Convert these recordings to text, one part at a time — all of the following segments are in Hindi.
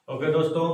ओके दोस्तों,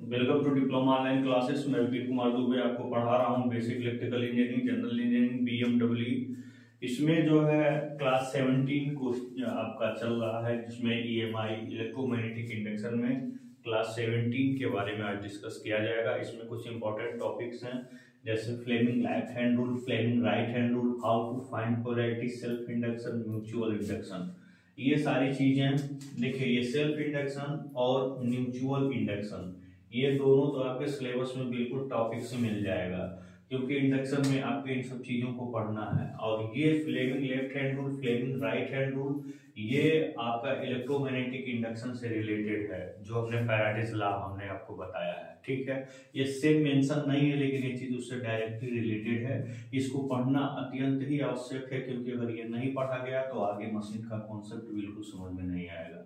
welcome to diploma online classes. मैं विपिन कुमार दुबे आपको पढ़ा रहा हूँ basic electrical engineering, general engineering, BMW. इसमें जो है क्लास 17 को आपका चल रहा है, जिसमें ईएमआई इलेक्ट्रोमैग्नेटिक इंडक्शन में क्लास 17 के बारे में आज डिस्कस किया जाएगा। इसमें कुछ इंपॉर्टेंट टॉपिक्स हैं, जैसे Fleming left hand rule, Fleming right hand rule, how to find polarity, self induction, mutual induction. ये सारी चीजें देखिए, ये सेल्फ इंडक्शन और म्यूचुअल इंडक्शन ये दोनों तो आपके सिलेबस में बिल्कुल टॉपिक से मिल जाएगा, क्योंकि इंडक्शन में आपके इन सब चीजों को पढ़ना है। और ये Fleming left hand rule, Fleming right hand rule, ये आपका इलेक्ट्रोमैग्नेटिक इंडक्शन से रिलेटेड है, जो हमने फैराडेज लॉ हमने आपको बताया है। ठीक है, ये सेम मेंशन नहीं है, लेकिन ये चीज उससे डायरेक्टली रिलेटेड है। इसको पढ़ना अत्यंत ही आवश्यक है, क्योंकि अगर ये नहीं पढ़ा गया तो आगे मशीन का कॉन्सेप्ट बिल्कुल समझ में नहीं आएगा।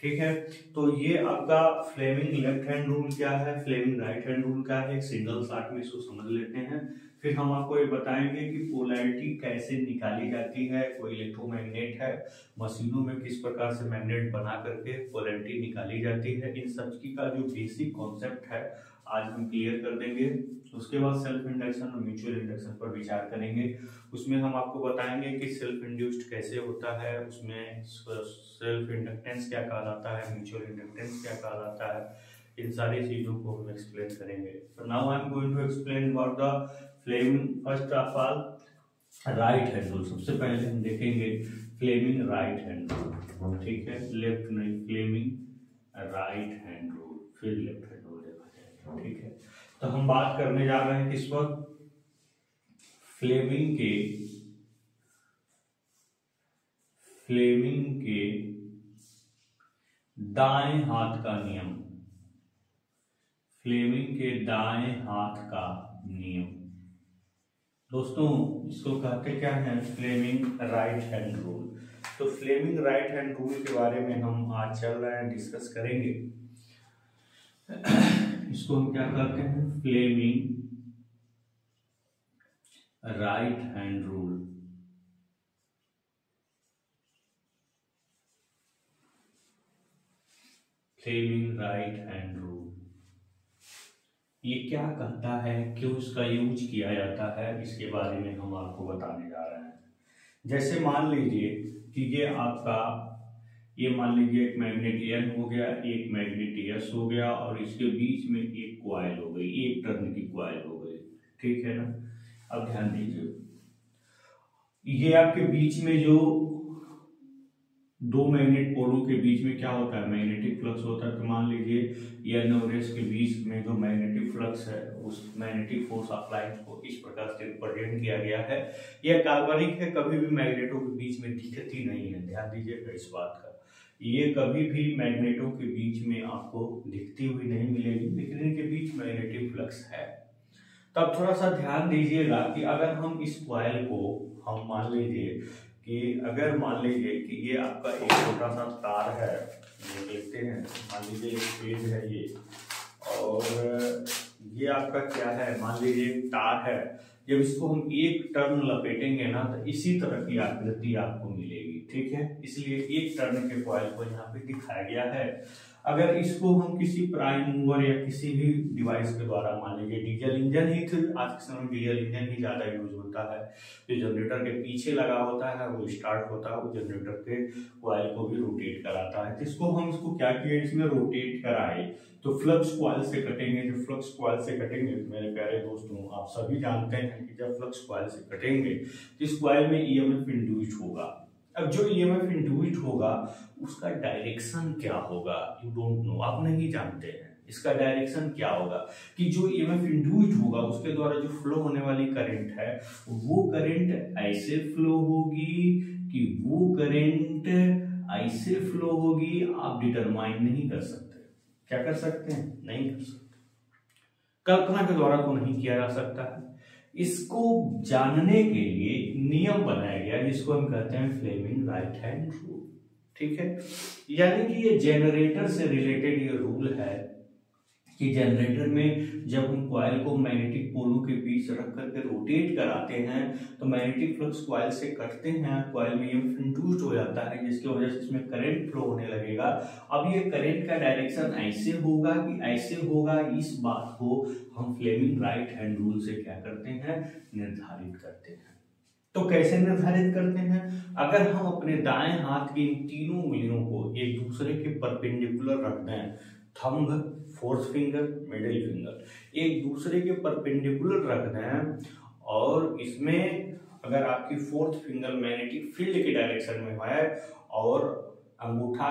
ठीक है, तो ये आपका फ्लेमिंग लेफ्ट हैंड रूल क्या है, फ्लेमिंग राइट हैंड रूल क्या है, एक सिंगल शॉट में इसको समझ लेते हैं। फिर हम आपको ये बताएंगे कि पोलैरिटी कैसे निकाली जाती है, कोई इलेक्ट्रोमैग्नेट है, मशीनों में किस प्रकार से मैग्नेट बना करके पोलैरिटी निकाली जाती है। इन सब की का जो बेसिक कॉन्सेप्ट है आज हम क्लियर कर देंगे। उसके बाद सेल्फ इंडक्शन और म्यूचुअल इंडक्शन पर विचार करेंगे। उसमें हम आपको बताएंगे कि सेल्फ इंड्यूस्ड कैसे होता है, उसमें सेल्फ इंडक्टेंस क्या कहलाता है, म्यूचुअल इंडक्टेंस क्या कहलाता है। इन सारी चीजों को हम एक्सप्लेन करेंगे। तो now I am going to explain about the Fleming first of all right hand rule. सबसे पहले हम देखेंगे फ्लेमिंग राइट हैंड रूल। ठीक है, लेफ्ट नहीं, फ्लेमिंग राइट हैंड रूल, फिर लेफ्ट हैंड रूल देखा जाएगा। ठीक है, तो हम बात करने जा रहे हैं किस पर, फ्लेमिंग के दाएं हाथ का नियम, फ्लेमिंग के दाएं हाथ का नियम। दोस्तों इसको कहते क्या है, फ्लेमिंग राइट हैंड रूल। तो फ्लेमिंग राइट हैंड रूल के बारे में हम आज चल रहे हैं, डिस्कस करेंगे। इसको हम क्या कहते हैं, Fleming right hand rule. Fleming right hand rule ये क्या कहता है, क्यों इसका यूज किया जाता है, इसके बारे में हम आपको बताने जा रहे हैं। जैसे मान लीजिए कि ये आपका, ये मान लीजिए एक मैग्नेट N हो गया, एक मैग्नेट S हो गया, और इसके बीच में एक कॉइल हो गई, एक टर्न की कॉइल हो गई। ठीक है ना, अब ध्यान दीजिए, ये आपके बीच में जो दो मैग्नेट पोलों के बीच में क्या होता है, मैग्नेटिक फ्लक्स होता है। तो मान लीजिए N और S के बीच में जो मैग्नेटिक फ्लक्स है, उस मैग्नेटिक फोर्स ऑफ लाइट को इस प्रकार से रिप्रेजेंट किया गया है। यह काल्पनिक है, कभी भी मैग्नेटों के बीच में दिखती नहीं है। ध्यान दीजिएगा इस बात का, ये कभी भी मैग्नेटों के बीच में आपको दिखती हुई नहीं मिलेगी, लेकिन इनके बीच मैग्नेटिक फ्लक्स है। तब थोड़ा सा ध्यान दीजिएगा कि अगर हम इस कॉइल को, हम मान लीजिए कि अगर मान लीजिए कि ये आपका एक छोटा सा तार है, ये देखते हैं, मान लीजिए एक पेज है ये, और ये आपका क्या है, मान लीजिए एक तार है। जब इसको हम एक टर्न लपेटेंगे ना, तो इसी तरह की आकृति आपको मिलेगी। ठीक है, इसलिए एक टर्न के कॉइल को यहाँ पे दिखाया गया है। अगर इसको हम किसी प्राइम मूवर या किसी भी डिवाइस के द्वारा, मान लीजिए डीजल इंजन ही, आज के समय डीजल इंजन ही ज्यादा यूज होता है, जो जनरेटर के पीछे लगा होता है, वो स्टार्ट होता है, वो जनरेटर के कॉइल को भी रोटेट कराता है। तो इसको हम इसको क्या किए, इसमें रोटेट कराए, तो फ्लक्स कॉइल से कटेंगे। जो फ्लक्स कॉइल से कटेंगे, तो मेरे प्यारे दोस्तों आप सभी जानते हैं कि जब फ्लक्स कॉइल से कटेंगे तो इस कॉइल में ईएमएफ इंड्यूस्ड होगा। अब जो ईएमएफ इंड्यूस्ड होगा उसका डायरेक्शन क्या होगा, यू डोंट नो, आप नहीं जानते हैं इसका डायरेक्शन क्या होगा। कि जो ईएमएफ इंड्यूस्ड होगा उसके द्वारा जो फ्लो होने वाली करंट है, वो करंट ऐसे फ्लो होगी कि वो करंट ऐसे फ्लो होगी, आप डिटरमाइन नहीं कर सकते। क्या कर सकते हैं, नहीं कर सकते, कल्पना के द्वारा तो नहीं किया जा सकता है। इसको जानने के लिए नियम बनाया गया, जिसको हम कहते हैं फ्लेमिंग राइट हैंड रूल। ठीक है, यानी कि ये जनरेटर से रिलेटेड ये रूल है कि जनरेटर में जब हम कॉइल को मैग्नेटिक पोलों के बीच रख करके रोटेट कराते हैं तो मैग्नेटिक फ्लक्स कॉइल से कटते हैं, कॉइल में ईएमएफ इंड्यूस्ड हो जाता है, जिसकी वजह से इसमें करंट फ्लो होने लगेगा। अब ये करंट का डायरेक्शन ऐसे होगा कि ऐसे होगा, इस बात को हम फ्लेमिंग राइट हैंड रूल से क्या करते हैं, निर्धारित करते हैं। तो कैसे निर्धारित करते हैं, अगर हम अपने दाएं हाथ की इन तीनों उंगलियों को एक दूसरे के परपेंडिकुलर रख दें, thumb, fourth finger, middle finger एक दूसरे के परपेंडिकुलर रख दें, और इसमें अगर आपकी फोर्थ फिंगर मैग्नेटिक फील्ड के डायरेक्शन में है और अंगूठा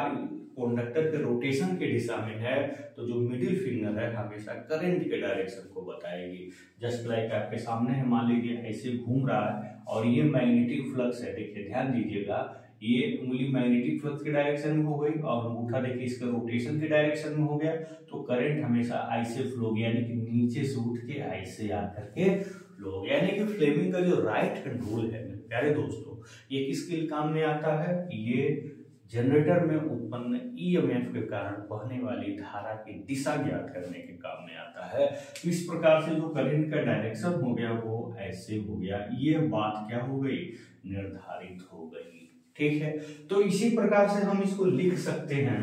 कंडक्टर के रोटेशन के दिशा में है, तो जो मिडिल फिंगर है हमेशा करंट के डायरेक्शन को बताएगी। जस्ट लाइक आपके सामने है, मान लीजिए ऐसे घूम रहा है और ये मैग्नेटिक फ्लक्स है, देखिए ध्यान दीजिएगा, ये उंगली मैग्नेटिक फ्लक्स के डायरेक्शन में हो गई और अंगूठा देखिए इसका रोटेशन के डायरेक्शन में हो गया, तो करंट हमेशा ऐसे फ्लो होगी, यानी कि नीचे से उठ के ऐसे आकर के फ्लो होगी। यानी कि फ्लेमिंग का जो राइट हैंड रूल है प्यारे दोस्तों, ये किसके लिए काम में आता है, ये जनरेटर में उत्पन्न ईएमएफ के कारण बहने वाली धारा की दिशा ज्ञात करने के काम में आता है। इस प्रकार से जो करंट का डायरेक्शन हो गया वो ऐसे हो गया, ये बात क्या हो गई, निर्धारित हो गई। ठीक है, तो इसी प्रकार से हम इसको लिख सकते हैं,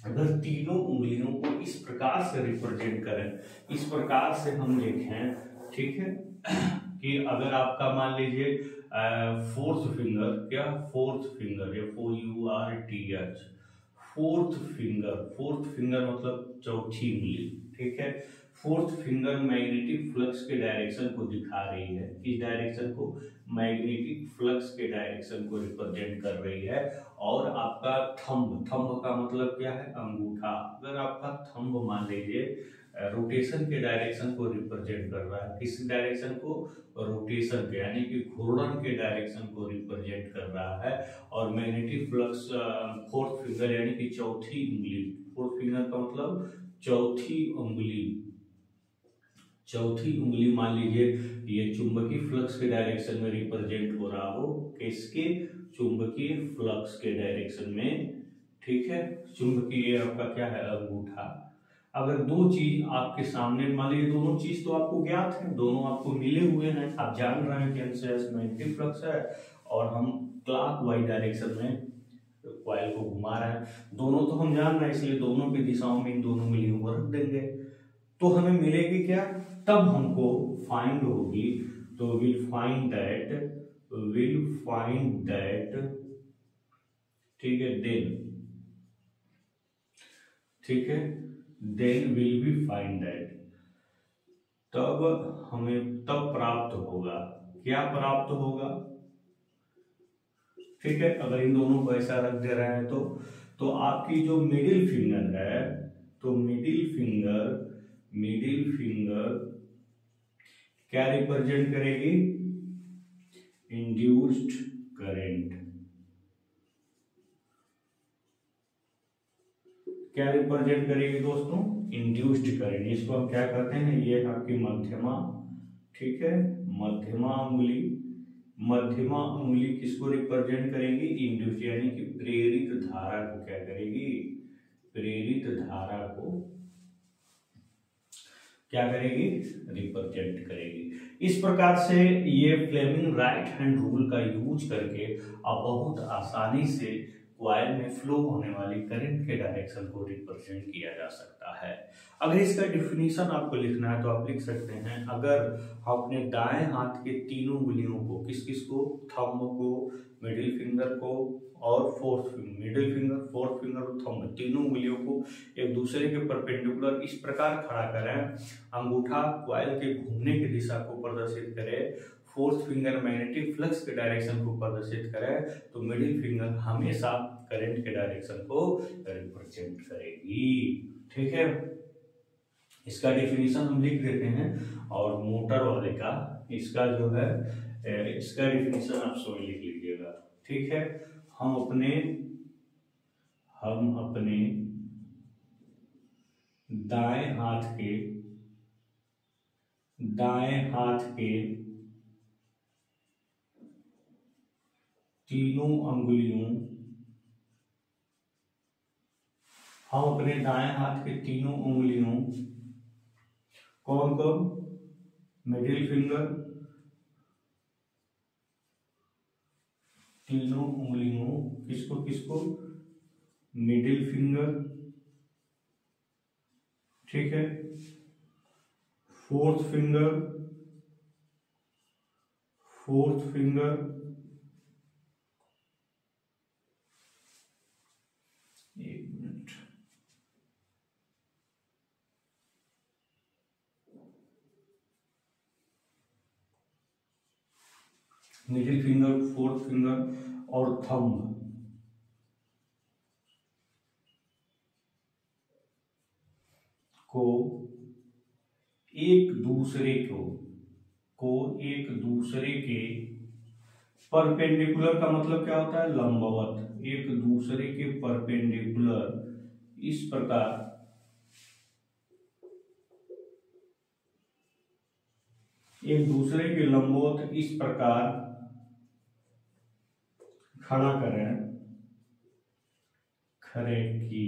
अगर तीनों उंगलियों को इस प्रकार से रिप्रेजेंट करें, इस प्रकार से हम लिखें, ठीक है, कि अगर आपका मान लीजिए फोर्थ फिंगर, क्या fourth finger, FOURTH, fourth finger मतलब चौथी उंगली, ठीक है, फोर्थ फिंगर मैग्नेटिक फ्लक्स के डायरेक्शन को दिखा रही है, किस डायरेक्शन को, मैग्नेटिक फ्लक्स के डायरेक्शन को रिप्रेजेंट कर रही है। और आपका थंब, थंब का मतलब क्या है, अंगूठा, अगर आपका थंब मान लीजिए रोटेशन के डायरेक्शन को रिप्रेजेंट कर रहा है, किस डायरेक्शन को, रोटेशन के, यानी कि घूर्णन के डायरेक्शन को रिप्रेजेंट कर रहा है, और मैग्नेटिक फ्लक्स फोर्थ फिंगर यानी कि चौथी उंगली, फोर्थ फिंगर का मतलब चौथी उंगली, चौथी उंगली मान लीजिए ये चुंबकीय फ्लक्स के डायरेक्शन में रिप्रेजेंट हो रहा हो, किसके, चुंबकीय फ्लक्स के डायरेक्शन में, ठीक है, चुंबकीय आपका क्या है, अंगूठा। अगर दो चीज आपके सामने, मान लीजिए दोनों चीज तो आपको ज्ञात है, दोनों आपको मिले हुए हैं, आप जान रहे हैं कि एनसीएस मैग्नेटिक फ्लक्स है और हम क्लॉकवाइज डायरेक्शन में कॉइल को घुमा रहे हैं, दोनों तो हम जान रहे हैं, इसलिए दोनों की दिशाओं में इन दोनों उंगलियों को रख देंगे, तो हमें मिलेगी क्या, तब हमको फाइंड होगी, तो विल फाइंड दैट, ठीक है, ठीक है, then will be find that, तब हमें तब प्राप्त होगा, क्या प्राप्त होगा, ठीक है, अगर इन दोनों को ऐसा रख दे रहे हैं तो आपकी जो मिडिल फिंगर है, तो मिडिल फिंगर क्या रिप्रेजेंट करेगी, इंड्यूस्ड करंट, क्या रिप्रेजेंट करेगी दोस्तों, इंड्यूस्ड करंट। इसको हम क्या करते हैं, ये आपकी मध्यमा, ठीक है, मध्यमा उंगली किसको रिप्रेजेंट करेगी, इंड्यूस्ड, यानी कि प्रेरित धारा को क्या करेगी, प्रेरित धारा को क्या करेगी, रिप्रेजेंट करेगी। इस प्रकार से ये फ्लेमिंग राइट हैंड रूल का यूज करके आप बहुत आसानी से कॉइल में फ्लो होने वाली करंट के डायरेक्शन को रिप्रेजेंट किया जा सकता है। अगर इसका डिफिनीशन आपको लिखना है तो आप लिख सकते हैं, अगर हम अपने दाएं हाथ के तीनों उंगलियों को, किस किस को, थंब को, मिडिल फिंगर को और मिडिल फिंगर, फोर्थ फिंगर और थंब, तीनों उंगलियों को एक दूसरे के परपेंडिकुलर इस प्रकार खड़ा करें, अंगूठा कॉइल के घूमने की दिशा को प्रदर्शित करे, फोर्थ फिंगर मैग्नेटिक फ्लक्स के डायरेक्शन को प्रदर्शित करे, तो मिडिल फिंगर हमेशा करंट के डायरेक्शन को रिप्रेजेंट करेगी। ठीक है, इसका डेफिनेशन हम लिख देते हैं, और मोटर वाले का इसका जो है इसका डेफिनेशन आप स्वयं लिख लीजिएगा। ठीक है, हम अपने दाएं हाथ के तीनों अंगुलियों हम अपने दाएं हाथ के तीनों उंगलियों, कौन कौन, मिडिल फिंगर, तीनों उंगलियों, किसको किसको, मिडिल फिंगर, ठीक है, फोर्थ फिंगर, एक minute, middle finger, fourth finger और थंब को एक दूसरे के परपेंडिकुलर का मतलब क्या होता है, लंबवत, एक दूसरे के परपेंडिकुलर इस प्रकार एक दूसरे के लंबवत इस प्रकार खड़ा करें, खड़े की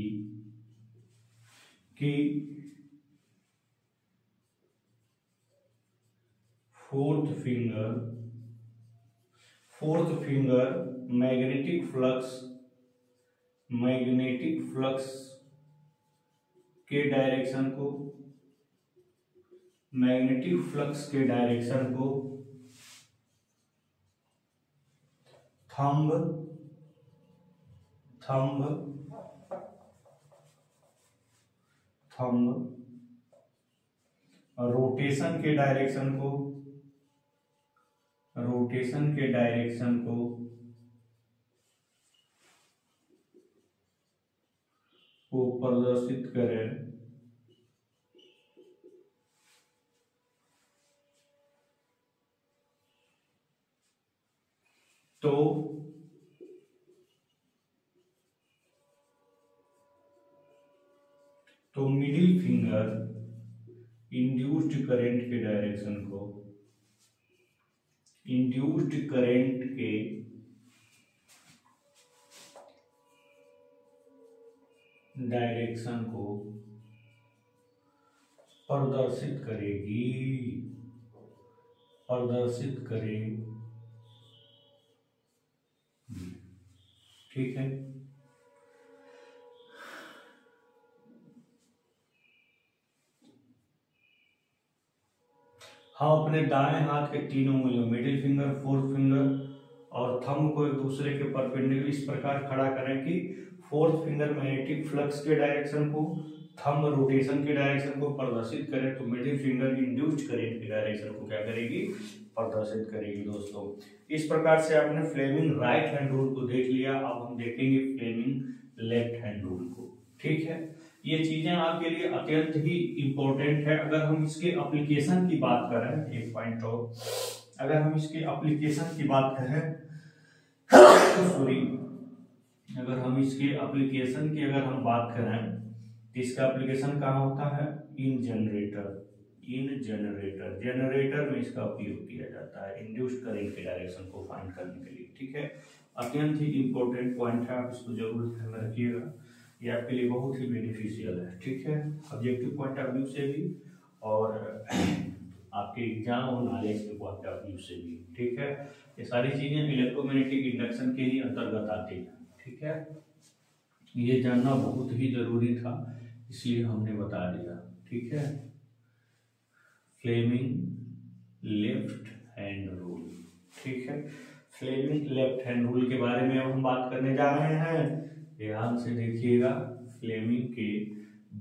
फोर्थ फिंगर मैग्नेटिक फ्लक्स के डायरेक्शन को थंब रोटेशन के डायरेक्शन को प्रदर्शित करें, तो मिडिल फिंगर इंड्यूस्ड करंट के डायरेक्शन को प्रदर्शित करेगी, ठीक है। हम अपने दाएं हाथ के तीनों उंगलियों, मिडिल फिंगर, फोर्थ फिंगर और थंब को एक दूसरे के परपेंडिकुलर इस प्रकार खड़ा करें कि फोर्थ फिंगर मैग्नेटिक फ्लक्स के डायरेक्शन को, थंब रोटेशन के डायरेक्शन को प्रदर्शित करे, तो मिडिल फिंगर इंड्यूस्ड करंट के डायरेक्शन को क्या करेगी, प्रदर्शित करेगी। दोस्तों इस प्रकार से आपने फ्लेमिंग राइट हैंड रूल को देख लिया। अब हम देखेंगे फ्लेमिंग लेफ्ट हैंड रूल को, ठीक है। ये चीजें आपके लिए अत्यंत ही इंपॉर्टेंट है। अगर हम इसके एप्लीकेशन की बात करें, एक पॉइंट और, अगर हम इसके एप्लीकेशन की बात करें सॉरी, अगर हम इसके एप्लीकेशन की अगर हम बात करें तो इसका एप्लीकेशन कहाँ होता है, इन जनरेटर में इसका उपयोग किया जाता है इंड्यूस्ड करंट के डायरेक्शन को फाइंड करने के लिए, ठीक है। अत्यंत ही इंपॉर्टेंट पॉइंट है, आप इसको जरूर ध्यान में रखिएगा, ये आपके लिए बहुत ही बेनिफिशियल है, ठीक है, ऑब्जेक्टिव पॉइंट ऑफ व्यू से भी और आपके एग्जाम और नॉलेज के पॉइंट ऑफ व्यू से भी, ठीक है। ये सारी चीजें इलेक्ट्रोमैग्नेटिक इंडक्शन के ही अंतर्गत आती हैं, ठीक है। ये जानना बहुत ही जरूरी था, इसलिए हमने बता दिया, ठीक है। फ्लेमिंग लेफ्ट हैंड रूल, ठीक है। फ्लेमिंग लेफ्ट हैंड रूल के बारे में अब हम बात करने जा रहे हैं, ध्यान से देखिएगा। फ्लेमिंग के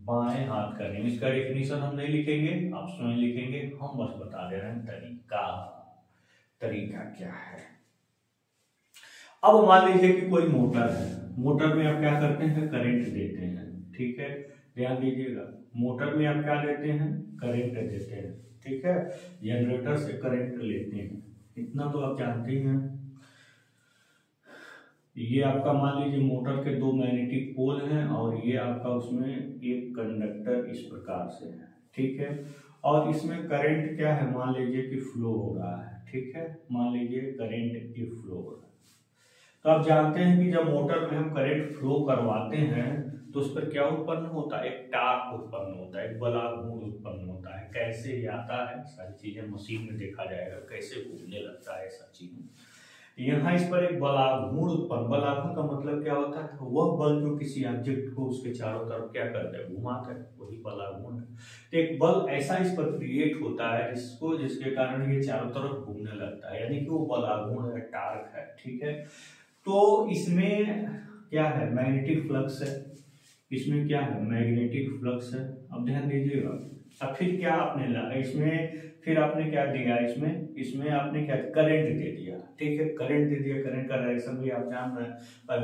बाएं हाथ का नियम, इसका डेफिनेशन हम नहीं लिखेंगे, आप स्वयं लिखेंगे, हम बस बता दे रहे हैं तरीका क्या है। अब मान लीजिए कि कोई मोटर है, मोटर में आप क्या करते हैं, करंट देते हैं, ठीक है, ध्यान दीजिएगा। मोटर में आप क्या देते हैं, करंट देते हैं, ठीक है। जनरेटर से करंट लेते हैं, इतना तो आप जानते ही हैं। ये आपका मान लीजिए मोटर के दो मैग्नेटिक पोल हैं और ये आपका उसमें एक कंडक्टर इस प्रकार से है, ठीक है। और इसमें करंट क्या है, मान लीजिए कि फ्लो हो रहा है, ठीक है, मान लीजिए करंट की फ्लो हो रहा है। तो आप जानते हैं कि जब मोटर में हम करंट फ्लो करवाते हैं तो उस पर क्या उत्पन्न होता है, एक टार्क उत्पन्न होता है, एक बलाघूर्ण उत्पन्न होता है। कैसे ये आता है, सारी चीजें मशीन में देखा जाएगा कैसे घूमने लगता है सब चीजें। यहाँ इस पर एक बलाघूर्ण उत्पन्न, बलाघूर्ण का मतलब क्या होता है, वह बल जो किसी ऑब्जेक्ट को उसके चारों तरफ क्या करता है, घुमाता है, वही बलाघूर्ण है। तो एक बल ऐसा इस पर क्रिएट होता है जिसके कारण ये चारों तरफ घूमने लगता है, यानी कि वो बलाघूर्ण है, टार्क है, ठीक है। तो इसमें क्या है, मैग्नेटिक फ्लक्स है, इसमें क्या है, मैग्नेटिक फ्लक्स है। अब ध्यान दीजिएगा, अब फिर क्या आपने लगा इसमें, फिर आपने क्या दिया इसमें आपने क्या करंट दे दिया, ठीक है, करंट दे दिया। करंट का डायरेक्शन भी आप जान रहे हैं,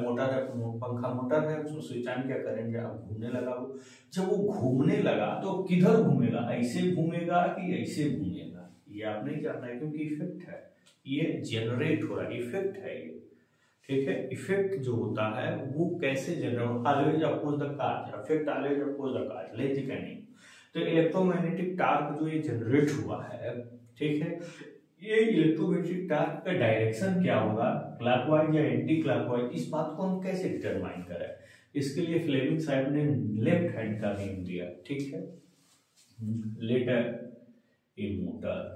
मोटर है, पंखा मोटर है, उसमें स्विच ऑन किया, करंट गया, घूमने लगा वो। जब वो घूमने लगा तो किधर घूमेगा, ऐसे घूमेगा कि ऐसे घूमेगा, ये आप नहीं जानना है, क्योंकि इफेक्ट है, ये जनरेट हो रहा है, इफेक्ट है ये, ठीक है। इफेक्ट जो होता है वो कैसे जनरेट, ऑलवेज अपोज द कार्ज, इफेक्ट ऑलवेज अपोज द कार्ज, लेट नहीं। तो इलेक्ट्रोमैग्नेटिक टार्क जो ये जनरेट हुआ है, ठीक है, ये इलेक्ट्रोमैग्नेटिक टार्क का डायरेक्शन क्या होगा, क्लॉकवाइज या एंटी क्लॉकवाइज, इस बात को हम कैसे डिटरमाइन करें। इसके लिए फ्लेमिंग साहब ने लेफ्ट हैंड का नेम दिया, ठीक है, letter A motor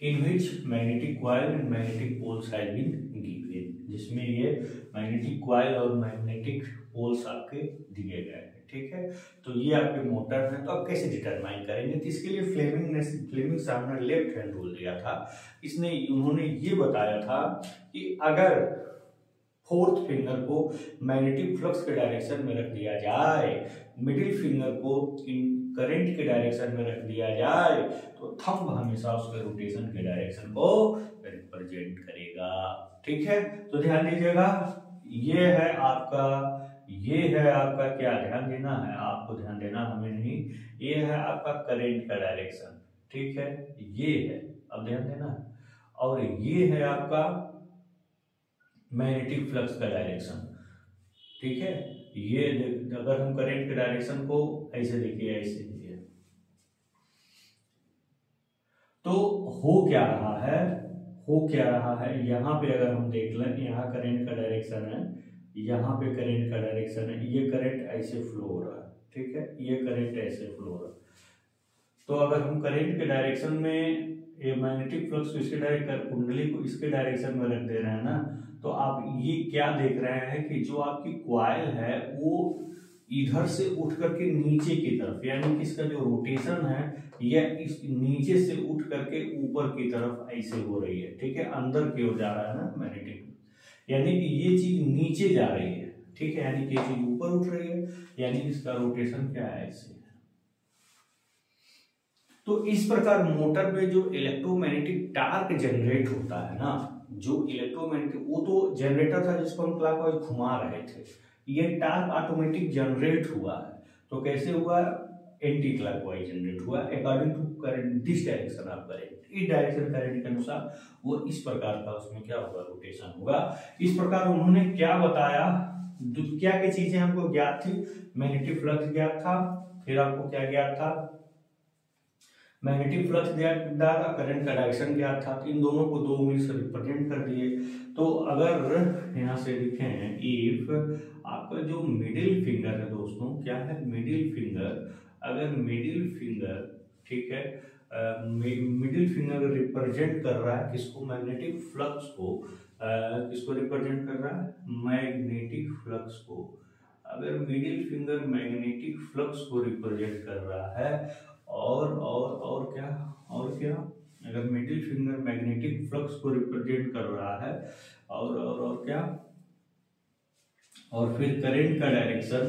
in which magnetic coil and magnetic poles has been given, जिसमें ये मैग्नेटिक कॉइल और मैग्नेटिक पोल्स आपके दिए गए हैं, ठीक है। तो ये आपके मोटर है, तो आप कैसे डिटरमाइन करेंगे, तो इसके लिए फ्लेमिंग साहब ने लेफ्ट हैंड रूल दिया था। उन्होंने ये बताया था कि अगर फोर्थ फिंगर को मैग्नेटिक फ्लक्स के डायरेक्शन में रख दिया जाए, मिडिल फिंगर को करंट के डायरेक्शन में रख दिया जाए, तो थंब हमेशा उसके रोटेशन के डायरेक्शन को रिप्रेजेंट करेगा, ठीक है। तो ध्यान दीजिएगा, ये है आपका क्या ध्यान देना है आपको, ध्यान देना हमें नहीं, ये है आपका करंट का डायरेक्शन, ठीक है, ये है, अब ध्यान देना, और ये है आपका मैग्नेटिक फ्लक्स का डायरेक्शन, ठीक है। ये अगर हम करंट के डायरेक्शन को ऐसे देखिए, ऐसे देखिए, तो हो क्या रहा है, यहाँ पे अगर हम देख लें, यहाँ करंट का डायरेक्शन है, यहाँ पे करंट का डायरेक्शन है, ये करंट ऐसे फ्लो हो रहा है, ठीक है, ये करंट ऐसे फ्लो हो रहा है। तो अगर हम करंट के डायरेक्शन में ये मैग्नेटिक फ्लक्स को इसके डायरेक्शन, कुंडली को इसके डायरेक्शन में रख दे रहे हैं ना, तो आप ये क्या देख रहे हैं कि जो आपकी कॉइल है वो इधर से उठ करके नीचे की तरफ, यानी कि इसका जो रोटेशन है यह इस नीचे से उठ करके ऊपर की तरफ ऐसे हो रही है, ठीक है, अंदर की ओर जा रहा है ना मैग्नेटिक, यानी कि ये चीज नीचे जा रही है, ठीक है, यानी कि ये चीज ऊपर उठ रही है, यानी इसका रोटेशन क्या है, ऐसे। तो इस प्रकार मोटर में जो इलेक्ट्रोमैग्नेटिक टार्क जनरेट होता है ना, जो इलेक्ट्रोमैग्नेटिक, वो तो जनरेटर था जिसको हम क्लॉकवाइज घुमा रहे थे, ये टार्क ऑटोमेटिक जनरेट हुआ है। तो कैसे हुआ, एंटी क्लॉकवाइज जनरेट हुआ according to current, this direction of current, इस डायरेक्शन करंट के अनुसार वो इस प्रकार का उसमें क्या होगा, रोटेशन होगा। इस प्रकार उन्होंने क्या बताया, क्या क्या चीजें हमको ज्ञात थी, मैग्नेटिक फ्लक्स ज्ञात था, फिर आपको क्या ज्ञात था, मैग्नेटिक फ्लक्स ज्ञात था, करंट का डायरेक्शन ज्ञात था, इन दोनों को 2 उंगली से रिप्रेजेंट कर दिए। तो अगर यहाँ से लिखें, इफ आपका जो मिडिल फिंगर है दोस्तों, क्या है मिडिल फिंगर, अगर मिडिल फिंगर, ठीक है, मिडिल फिंगर रिप्रेजेंट कर रहा है किसको, मैग्नेटिक फ्लक्स को, किसको रिप्रेजेंट कर रहा है, मैग्नेटिक फ्लक्स को। अगर मिडिल फिंगर मैग्नेटिक फ्लक्स को रिप्रेजेंट कर रहा है, और क्या, अगर मिडिल फिंगर मैग्नेटिक फ्लक्स को रिप्रेजेंट कर रहा है, और क्या, और फिर करंट का डायरेक्शन,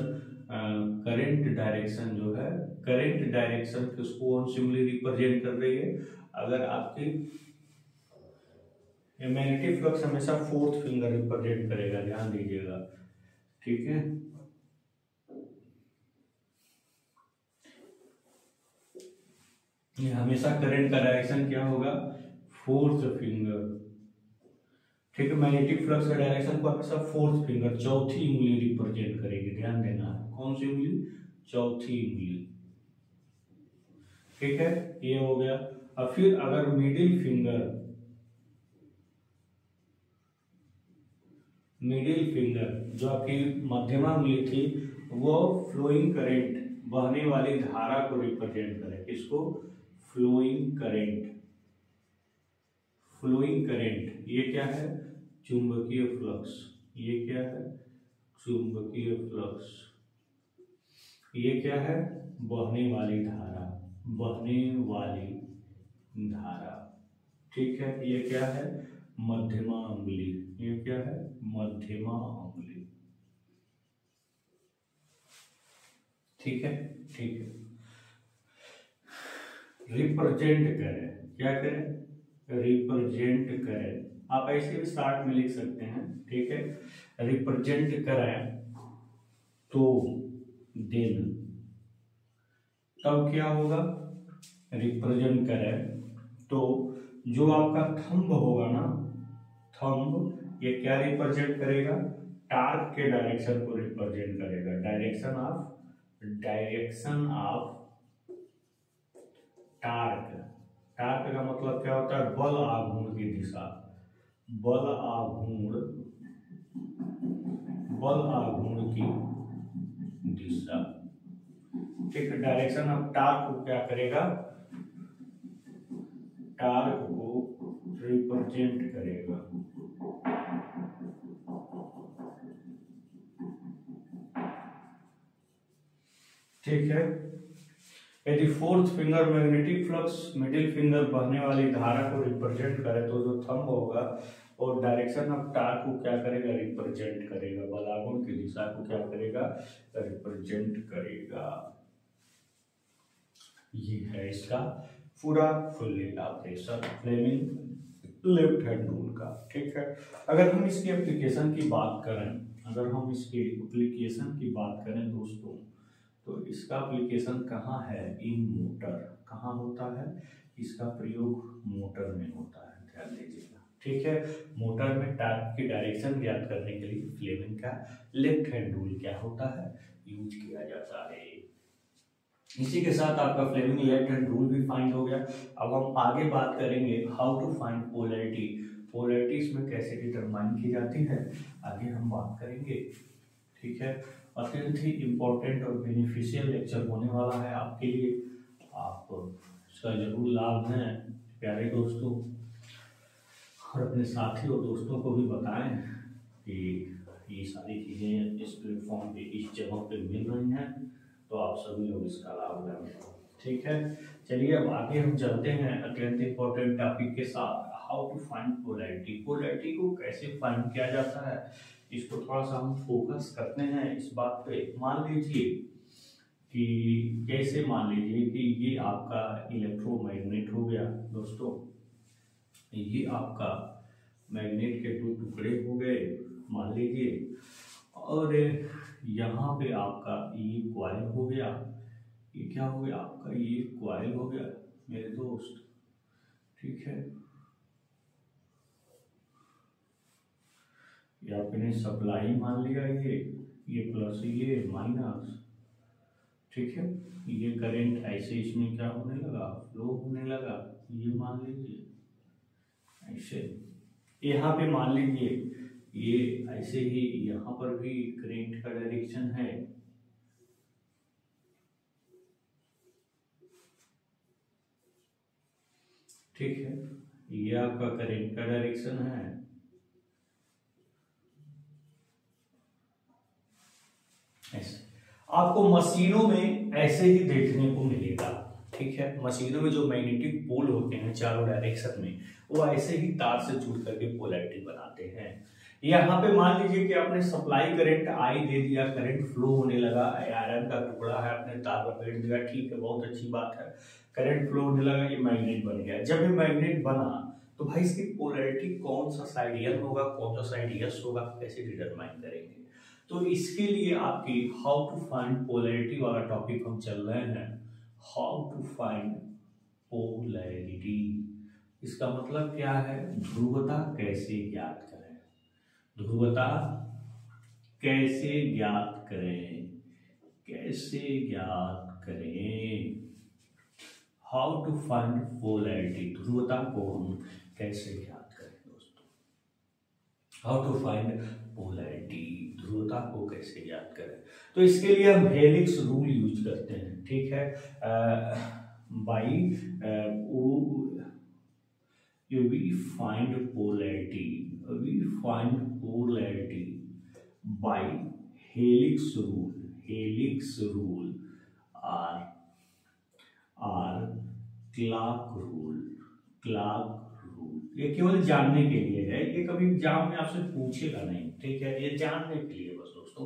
जो है, करंट डायरेक्शन किसको सिंपली रिप्रेजेंट कर रही है, अगर आपकी मैग्नेटिक फ्लक्स हमेशा फोर्थ फिंगर रिप्रेजेंट करेगा, ध्यान दीजिएगा, ठीक है। ये हमेशा करंट का डायरेक्शन क्या होगा, फोर्थ फिंगर, ठीक है, मैग्नेटिक फ्लक्स का डायरेक्शन को हमेशा फोर्थ फिंगर, चौथी उंगली रिप्रेजेंट करेगी, ध्यान देना है, कौन सी उंगली, चौथी उंगली, ठीक है, ये हो गया। अब फिर अगर मिडिल फिंगर मिडिल फिंगर जो आपकी मध्यमा उंगली थी वो फ्लोइंग करंट, बहने वाली धारा को रिप्रेजेंट करे। किसको? Flowing current. फ्लोइंग करंट ये क्या है? चुंबकीय फ्लक्स। ये क्या है? चुंबकीय फ्लक्स। ये क्या है? बहने वाली धारा। बहने वाली धारा। ठीक है। ये क्या है? मध्यमा उंगली। ये क्या है? मध्यमा उंगली। ठीक है। ठीक है। रिप्रेजेंट करें। क्या करें? रिप्रेजेंट करें। आप ऐसे भी स्टार्ट में लिख सकते हैं। ठीक है। रिप्रेजेंट करें तो देन, तब क्या होगा? रिप्रेजेंट करें तो जो आपका थंब होगा ना, थंब, ये क्या रिप्रेजेंट करेगा? टार्क के डायरेक्शन को रिप्रेजेंट करेगा। Direction of torque. टार्क का मतलब क्या होता है? बल आघूर्ण की दिशा। बल आघूर्ण, बल आघूर्ण की दिशा। ठीक है। डायरेक्शन ऑफ टार्क को क्या करेगा? टार्क को रिप्रेजेंट करेगा। ठीक है। यदि fourth finger magnetic flux, middle finger बहने वाली धारा को रिप्रेजेंट करे तो जो थंब होगा और डायरेक्शन ऑफ टार्क को क्या करेगा? रिप्रेजेंट करेगा। बलागुण की दिशा को क्या करेगा? रिप्रेजेंट करेगा। ये है इसका पूरा fully operation Fleming left hand rule का। ठीक है। अगर हम इसकी एप्लीकेशन की बात करें, अगर हम इसकी एप्लीकेशन की बात करें दोस्तों, तो इसका एप्लीकेशन कहाँ है? इन मोटर। कहाँ होता है? इसका प्रयोग मोटर में होता है, ध्यान दीजिएगा। ठीक है। मोटर में टार्क की डायरेक्शन ज्ञात करने के लिए फ्लेमिंग का लेफ्ट हैंड रूल क्या होता है? यूज किया जाता है। इसी के साथ आपका फ्लेमिंग लेफ्ट हैंड रूल भी फाइंड हो गया। अब हम आगे बात करेंगे how to find polarity. Polarity इसमें कैसे डिटरमाइन की जाती है, आगे हम बात करेंगे। ठीक है। अत्यंत ही इम्पोर्टेंट और बेनिफिशियल लेक्चर होने वाला है आपके लिए। आप इसका जरूर लाभ लें प्यारे दोस्तों, और अपने साथी और दोस्तों को भी बताएं कि ये सारी चीज़ें इस प्लेटफॉर्म पे, इस जगह पे मिल रही हैं, तो आप सभी लोग इसका लाभ लें। ठीक है। चलिए अब आगे हम चलते हैं अत्यंत इम्पोर्टेंट टॉपिक के साथ, how to find polarity. Polarity को कैसे फाइंड किया जाता है, इसको थोड़ा सा हम फोकस करते हैं इस बात पे। मान लीजिए कि कैसे, मान लीजिए कि ये आपका इलेक्ट्रोमैग्नेट हो गया दोस्तों। ये आपका मैग्नेट के दो टुकड़े हो गए मान लीजिए, और यहाँ पे आपका ये कॉइल हो गया। ये क्या हो गया? आपका ये कॉइल हो गया मेरे दोस्त। ठीक है। ये आपने सप्लाई मान लिया, ये प्लस ये माइनस। ठीक है। ये करंट ऐसे इसमें क्या होने लगा? फ्लो होने लगा। ये मान लीजिए ऐसे, यहाँ पे मान लीजिए ये ऐसे ही, यहाँ पर भी करंट का डायरेक्शन है। ठीक है। ये आपका करंट का डायरेक्शन है। ऐसे आपको मशीनों में ऐसे ही देखने को मिलेगा। ठीक है। मशीनों में जो मैग्नेटिक पोल होते हैं चारों डायरेक्शन में, वो ऐसे ही तार से जुड़ करके पोलैरिटी बनाते हैं। यहाँ पे मान लीजिए कि आपने सप्लाई करंट आई दे दिया, करंट फ्लो होने लगा, आयरन का टुकड़ा है, आपने तार लपेट दिया, ठीक है, बहुत अच्छी बात है, करंट फ्लो होने लगा, ये मैग्नेट बन गया। जब ये मैग्नेट बना तो भाई इसकी पोलैरिटी कौन सा साइड यस होगा, कौन सा साइड यस होगा, कैसे डिटरमाइन करेंगे? तो इसके लिए आपकी हाउ टू फाइंड पोलैरिटी वाला टॉपिक हम चल रहे हैं। हाउ टू फाइंड पोलैरिटी, इसका मतलब क्या है? ध्रुवता कैसे ज्ञात करें। ध्रुवता कैसे ज्ञात करें, कैसे ज्ञात करें। हाउ टू फाइंड पोलैरिटी, ध्रुवता को हम कैसे ज्ञात करें दोस्तों। हाउ टू फाइंड पोलैरिटी, ध्रुवता को कैसे ज्ञात करें। तो इसके लिए हम हेलिक्स रूल यूज करते हैं, ठीक है। By we find polarity by helix rule or Clark rule। ये केवल जानने के लिए है, ये कभी एग्जाम में आपसे पूछेगा नहीं, ठीक है। ये जानने के लिए बस दोस्तों,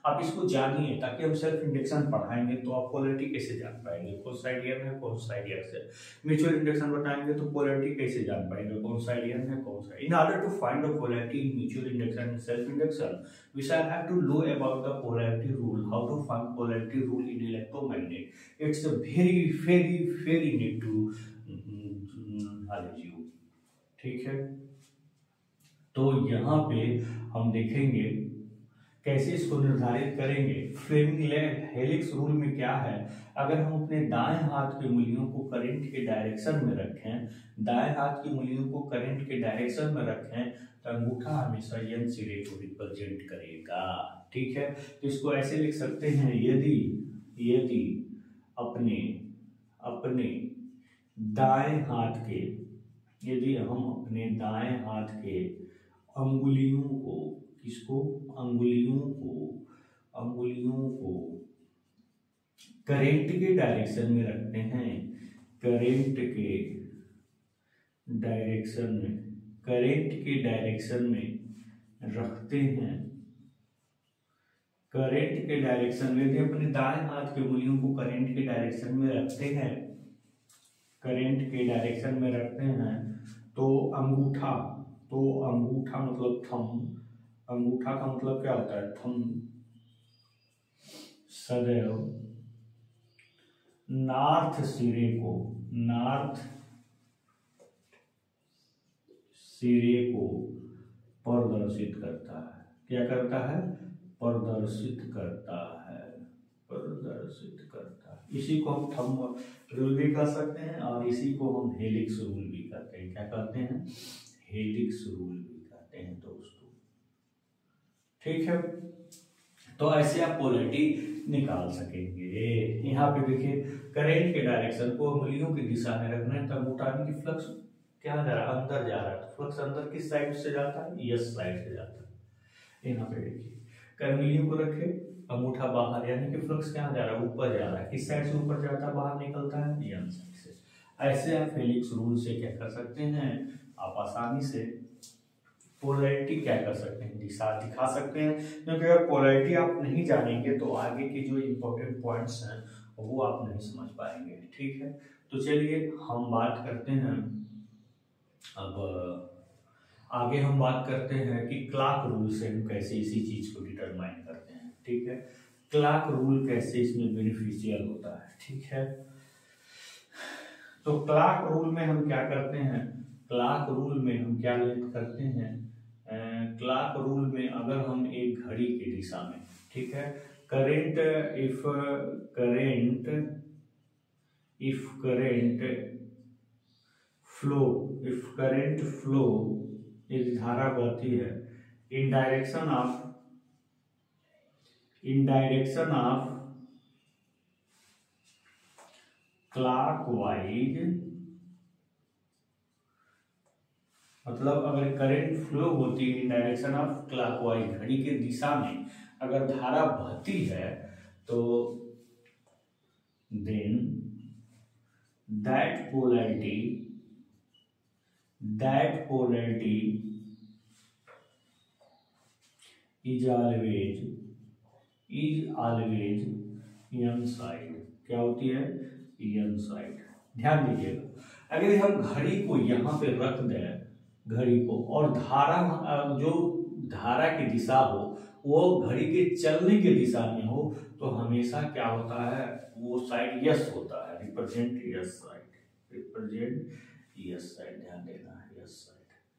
आप इसको जानिए, ताकि हम सेल्फ इंडक्शन पढ़ाएंगे तो आप पोलैरिटी कैसे जान पाएंगे, कौन सा आइडियन है कौन सा आइडियन है। म्यूचुअल इंडक्शन बताएंगे तो पोलैरिटी कैसे जान पाएंगे, कौन सा आइडियन है कौन सा। In order to find the polarity in mutual induction and self induction we shall have to know about the polarity rule, how to find polarity rule in electromagnet. It's a very need to knowledge you, ठीक है। तो यहाँ पे हम देखेंगे कैसे इसको निर्धारित करेंगे। फ्लेमिंग हेलिक्स रूल में क्या है, अगर हम अपने दाएं हाथ के मूल्यों को करंट के डायरेक्शन में रखें, दाएं हाथ की मूल्यों को करंट के डायरेक्शन में रखें, तो अंगूठा हमेशा यन सिरे को रिप्रेजेंट करेगा, ठीक है। तो इसको ऐसे लिख सकते हैं, यदि अपने दाएं हाथ के, यदि हम अपने दाएं हाथ के अंगुलियों को करंट के डायरेक्शन में रखते हैं, करंट के डायरेक्शन में रखते हैं, करंट के डायरेक्शन में, यदि अपने दाएं हाथ के मूल्यों को करंट के डायरेक्शन में रखते हैं, तो अंगूठा मतलब थंब, अंगूठा का मतलब क्या होता है, थंब, सदैव नॉर्थ सिरे को प्रदर्शित करता है। क्या करता है, प्रदर्शित करता है। इसी को हम थंब रूल भी कर सकते हैं और इसी को हम हेलिक्स रूल भी करते हैं। क्या कहते हैं, हेलिक्स रूल भी कहते हैं दोस्तों, ठीक है। तो ऐसे आप पोलैरिटी निकाल सकेंगे। यहाँ पे देखिए, करंट के डायरेक्शन को उंगलियों की दिशा में रखना है, तब उठाने की फ्लक्स क्या जा रहा है, अंदर जा रहा है। तो फ्लक्स अंदर किस साइड से जाता है, यस साइड से जाता है। यहाँ पे देखिए, उंगलियों को रखे, अंगूठा बाहर, यानी कि फ्लक्स कहाँ जा रहा है, ऊपर जा रहा है। किस साइड से ऊपर जाता है, बाहर निकलता है, यन साइड से। ऐसे आप हेलिक्स रूल से क्या कर सकते हैं, आप आसानी से पोलैरिटी क्या कर सकते हैं, दिखा सकते हैं। क्योंकि अगर पोलैरिटी आप नहीं जानेंगे तो आगे के जो इम्पोर्टेंट पॉइंट्स हैं वो आप नहीं समझ पाएंगे, ठीक है। तो चलिए हम बात करते हैं, अब आगे हम बात करते हैं कि क्लार्क रूल से हम कैसे इसी चीज को डिटरमाइन करते हैं, ठीक है। क्लार्क रूल कैसे इसमें बेनिफिशियल होता है, ठीक है। तो क्लार्क रूल में हम क्या करते हैं, क्लार्क रूल में हम क्या करते हैं, क्लार्क रूल में अगर हम एक घड़ी की दिशा में, ठीक है, करंट फ्लो यदि धारा बहती है इन डायरेक्शन ऑफ क्लॉकवाइज, मतलब अगर करंट फ्लो होती है इन डायरेक्शन ऑफ क्लॉकवाइज, घड़ी के दिशा में अगर धारा बहती है, तो then that polarity is always n side. क्या होती है, n साइड। ध्यान दीजिएगा, अगर हम घड़ी को यहाँ पे रख दें, घड़ी को, और जो धारा की दिशा हो वो घड़ी के चलने की दिशा में हो, तो हमेशा क्या होता है, वो साइड यस होता है, रिप्रेजेंट यस साइड। ध्यान देना है, यस साइड,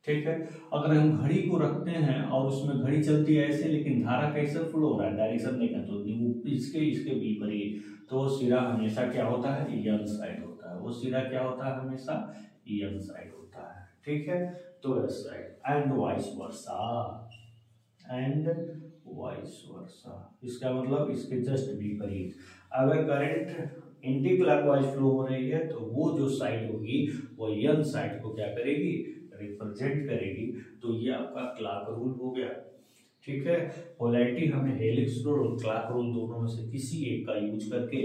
ठीक है। अगर हम घड़ी को रखते हैं और उसमें घड़ी चलती है ऐसे, लेकिन धारा कैसे फ्लो हो रहा है, डायरेक्शन देखें तो इसके विपरीत, तो वो सिरा हमेशा क्या होता है, यन साइड होता है। वो सिरा क्या होता है, हमेशा यन साइड होता है, ठीक है। तो yes side and vice versa. And vice versa. इसका मतलब इसके जस्ट विपरीत, अगर करंट एंटी क्लॉकवाइज फ्लो हो रही है तो वो जो साइड होगी वो यंग साइड को क्या करेगी, रिप्रेजेंट करेगी। तो ये आपका क्लॉक रूल हो गया, ठीक है। पोलैरिटी हमें हेलिक्स रूल और क्लॉक रूल दोनों में से किसी एक का यूज करके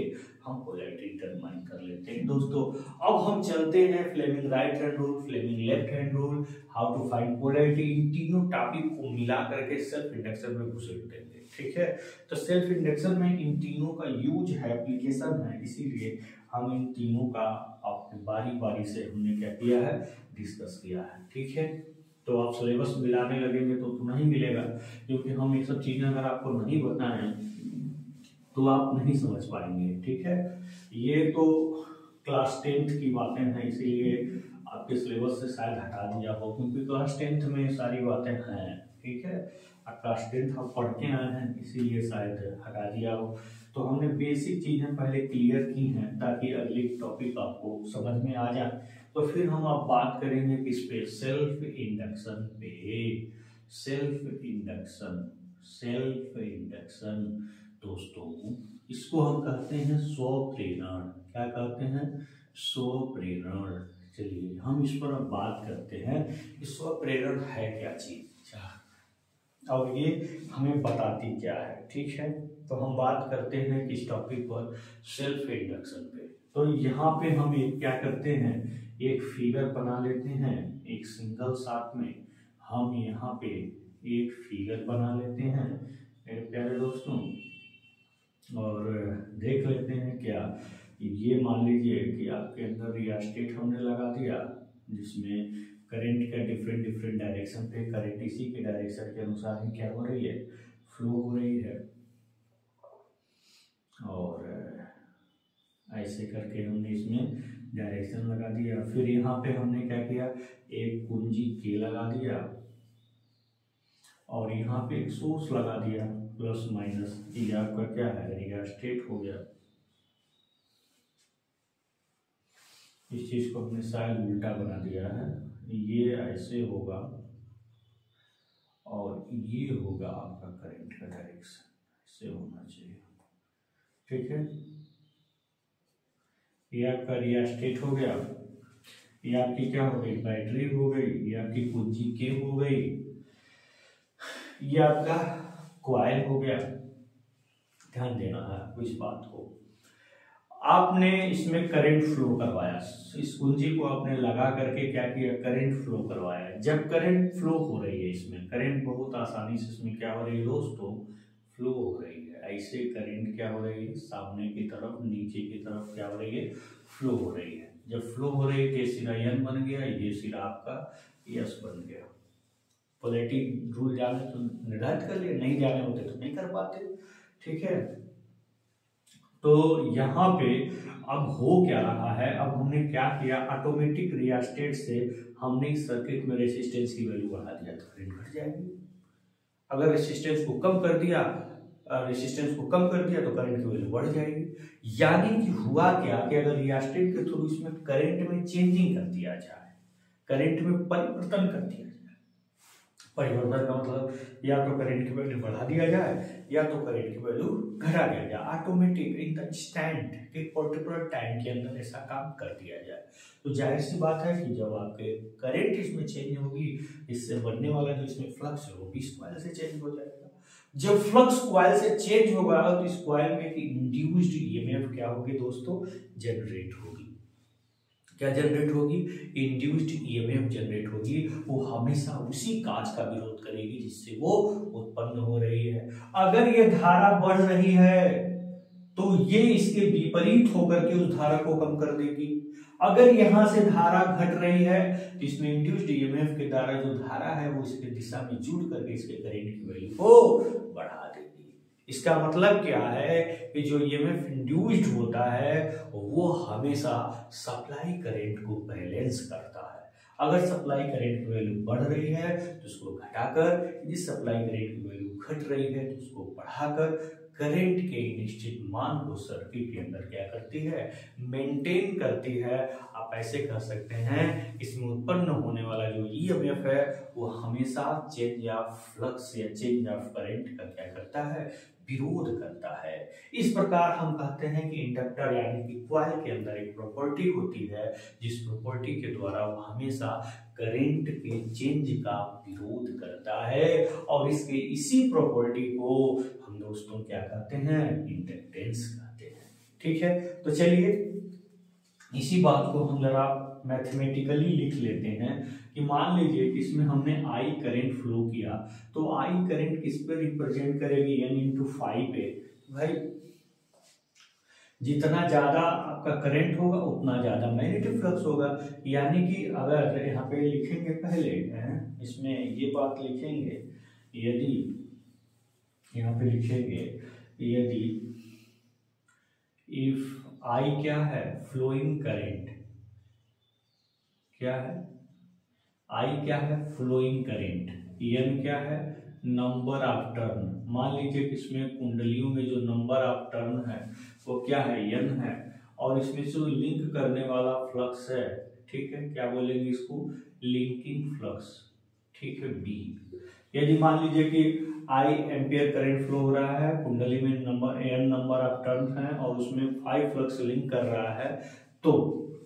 हम पोलैरिटी डिटरमाइन कर लेते हैं दोस्तों। अब हम चलते हैं Fleming right hand rule, Fleming left hand rule, how to find polarity. इन तीनों टॉपिक को मिला करके सेल्फ इंडक्शन में घुसेड़ देंगे, ठीक है। तो सेल्फ इंडक्शन में इन तीनों का यूज है, एप्लीकेशन है, इसीलिए हम इन तीनों का अपने बारी बारी से हमने क्या किया है, डिस्कस किया है, ठीक है। तो आप सिलेबस मिलाने लगेंगे तो नहीं मिलेगा, क्योंकि हम ये सब चीजें अगर आपको नहीं बताएं तो आप नहीं समझ पाएंगे, ठीक है। ये तो क्लास 10th की बातें हैं, इसीलिए आपके सिलेबस से शायद हटा दिया हो, क्योंकि क्लास 10th में सारी बातें हैं, ठीक है। क्लास 10th आप पढ़ के आए हैं इसीलिए शायद हटा दिया हो। तो हमने बेसिक चीजें पहले क्लियर की हैं ताकि अगली टॉपिक आपको समझ में आ जाए। तो फिर हम आप बात करेंगे किस पे, सेल्फ इंडक्शन पे। सेल्फ इंडक्शन, सेल्फ इंडक्शन दोस्तों, इसको हम कहते हैं स्वप्रेरण। क्या कहते हैं, स्वप्रेरण। चलिए हम इस पर अब बात करते हैं कि स्वप्रेरण है क्या चीज और ये हमें बताती क्या है, ठीक है। तो हम बात करते हैं किस टॉपिक पर, सेल्फ इंडक्शन पे। तो यहाँ पे हम एक क्या करते हैं, एक फिगर बना लेते हैं, एक सिंगल साथ में हम यहाँ पे एक फिगर बना लेते हैं मेरे प्यारे दोस्तों, और देख लेते हैं क्या। ये मान लीजिए कि आपके अंदर रियास्टेट हमने लगा दिया, जिसमें करंट का डिफरेंट डिफरेंट डायरेक्शन पे, करंट इसी के डायरेक्शन के अनुसार ही क्या हो रही है, फ्लो हो रही है। और ऐसे करके हमने इसमें डायरेक्शन लगा दिया। फिर यहाँ पे हमने क्या किया, एक कुंजी के लगा दिया और यहाँ पे एक सोर्स लगा दिया, प्लस माइनस। ये आपका क्या है, रियास्टेट हो गया। इस चीज को हमने शायद उल्टा बना दिया है, ये ऐसे होगा और ये होगा आपका करंट का डायरेक्शन, ऐसे होना चाहिए, ठीक है। ये आपका रियास्टेट हो गया, ये आपकी क्या हो गई, बैटरी हो गई, ये आपकी कुंजी के हो गई, ये आपका क्वाइल हो गया। ध्यान देना है आपको इस बात को। आपने इसमें करंट फ्लो करवाया, इस कुंजी को आपने लगा करके क्या किया, करंट फ्लो करवाया। जब करंट फ्लो हो रही है, इसमें करंट बहुत आसानी से इसमें क्या हो रही है दोस्तों, फ्लो हो रही है। ऐसे करंट क्या हो रही है, सामने की तरफ नीचे की तरफ क्या हो रही है, फ्लो हो रही है। जब फ्लो हो रही है ये सिरा एन बन गया, ये सिरा आपका एस बन गया। पोलैरिटी रूल जाने तो निर्धारित कर लिए, नहीं जाने होते तो नहीं कर पाते, ठीक है। तो यहाँ पे अब हो क्या रहा है, अब हमने क्या किया, ऑटोमेटिक रियास्टेट से हमने इस सर्किट में रेसिस्टेंस की वैल्यू बढ़ा दिया तो करंट घट जाएगी। अगर रेसिस्टेंस को कम कर दिया, तो करंट की वैल्यू बढ़ जाएगी। यानी कि हुआ क्या कि अगर रियास्टेट के थ्रू इसमें करंट में चेंजिंग कर दिया जाए, करंट में परिवर्तन कर दिया जाए, परिवर्तन का मतलब या तो करंट की वैल्यू बढ़ा दिया जाए या तो करंट की वैल्यू घटा दिया जाए, ऑटोमेटिक इन द इंस्टेंट, एक पर्टिकुलर टाइम के अंदर ऐसा काम कर दिया जाए। तो जाहिर सी बात है कि जब आपके करंट इसमें चेंज होगी, इससे बनने वाला जो इसमें फ्लक्स है वो भी इस कॉइल से चेंज हो जाएगा। जब फ्लक्स कॉइल से चेंज होगा तो इस कॉइल में एक इंड्यूस्ड ईएमएफ क्या होगी दोस्तों, जनरेट होगी। क्या जनरेट होगी, इंड्यूस्ड ईएमएफ जनरेट होगी। वो हमेशा उसी काज का विरोध करेगी जिससे वो उत्पन्न हो रही है। अगर ये धारा बढ़ रही है तो ये इसके विपरीत होकर के उस धारा को कम कर देगी। अगर यहां से धारा घट रही है तो इसमें इंड्यूस्ड ईएमएफ के द्वारा जो धारा है वो इसके दिशा में जुड़ करके इसके करंट की वैल्यू को बढ़ा देगी। इसका मतलब क्या है कि जो ईएमएफ इंड्यूस्ड होता है वो हमेशा सप्लाई करंट को बैलेंस करता है। अगर सप्लाई करंट की वैल्यू बढ़ रही है तो उसको घटाकर, यदि सप्लाई करंट की वैल्यू घट रही है तो उसको बढ़ाकर करंट के निश्चित मान को सर्किट के अंदर क्या करती है, मेंटेन करती है। आप ऐसे कह सकते हैं इसमें उत्पन्न होने वाला जो ईएमएफ है वो हमेशा चेंज ऑफ फ्लक्स या चेंज ऑफ करंट का क्या करता है, विरोध करता है। इस प्रकार हम कहते हैं कि इंडक्टर यानी कि कॉइल के अंदर एक प्रॉपर्टी होती है जिस प्रॉपर्टी के द्वारा वो हमेशा करंट के चेंज का विरोध करता है, और इसके इसी प्रॉपर्टी को हम दोस्तों क्या कहते हैं, इंडक्टेंस कहते हैं। ठीक है, तो चलिए इसी बात को हम जरा मैथमेटिकली लिख लेते हैं कि मान लीजिए कि इसमें हमने आई करंट फ्लो किया, तो आई करंट किस पे रिप्रेजेंट करेगी, n इंटू फाइव पे। भाई जितना ज्यादा आपका करंट होगा उतना ज्यादा मैग्नेटिक फ्लक्स होगा, यानी कि अगर यहाँ पे लिखेंगे पहले इसमें ये बात लिखेंगे, यदि यहाँ पे लिखेंगे यदि इफ आई क्या है, फ्लोइंग करंट, क्या है आई क्या है, फ्लोइंग करंट, एन क्या है, नंबर ऑफ टर्न। मान लीजिए कि इसमें कुंडलियों में जो नंबर ऑफ टर्न है वो क्या है, एन है, और इसमें जो लिंक करने वाला फ्लक्स है, ठीक है, क्या बोलेंगे इसको, लिंकिंग फ्लक्स, ठीक है, बी। यदि मान लीजिए कि आई एम्पियर करंट फ्लो हो रहा है, कुंडली में एन नंबर ऑफ टर्न है और उसमें 5 फ्लक्स लिंक कर रहा है, तो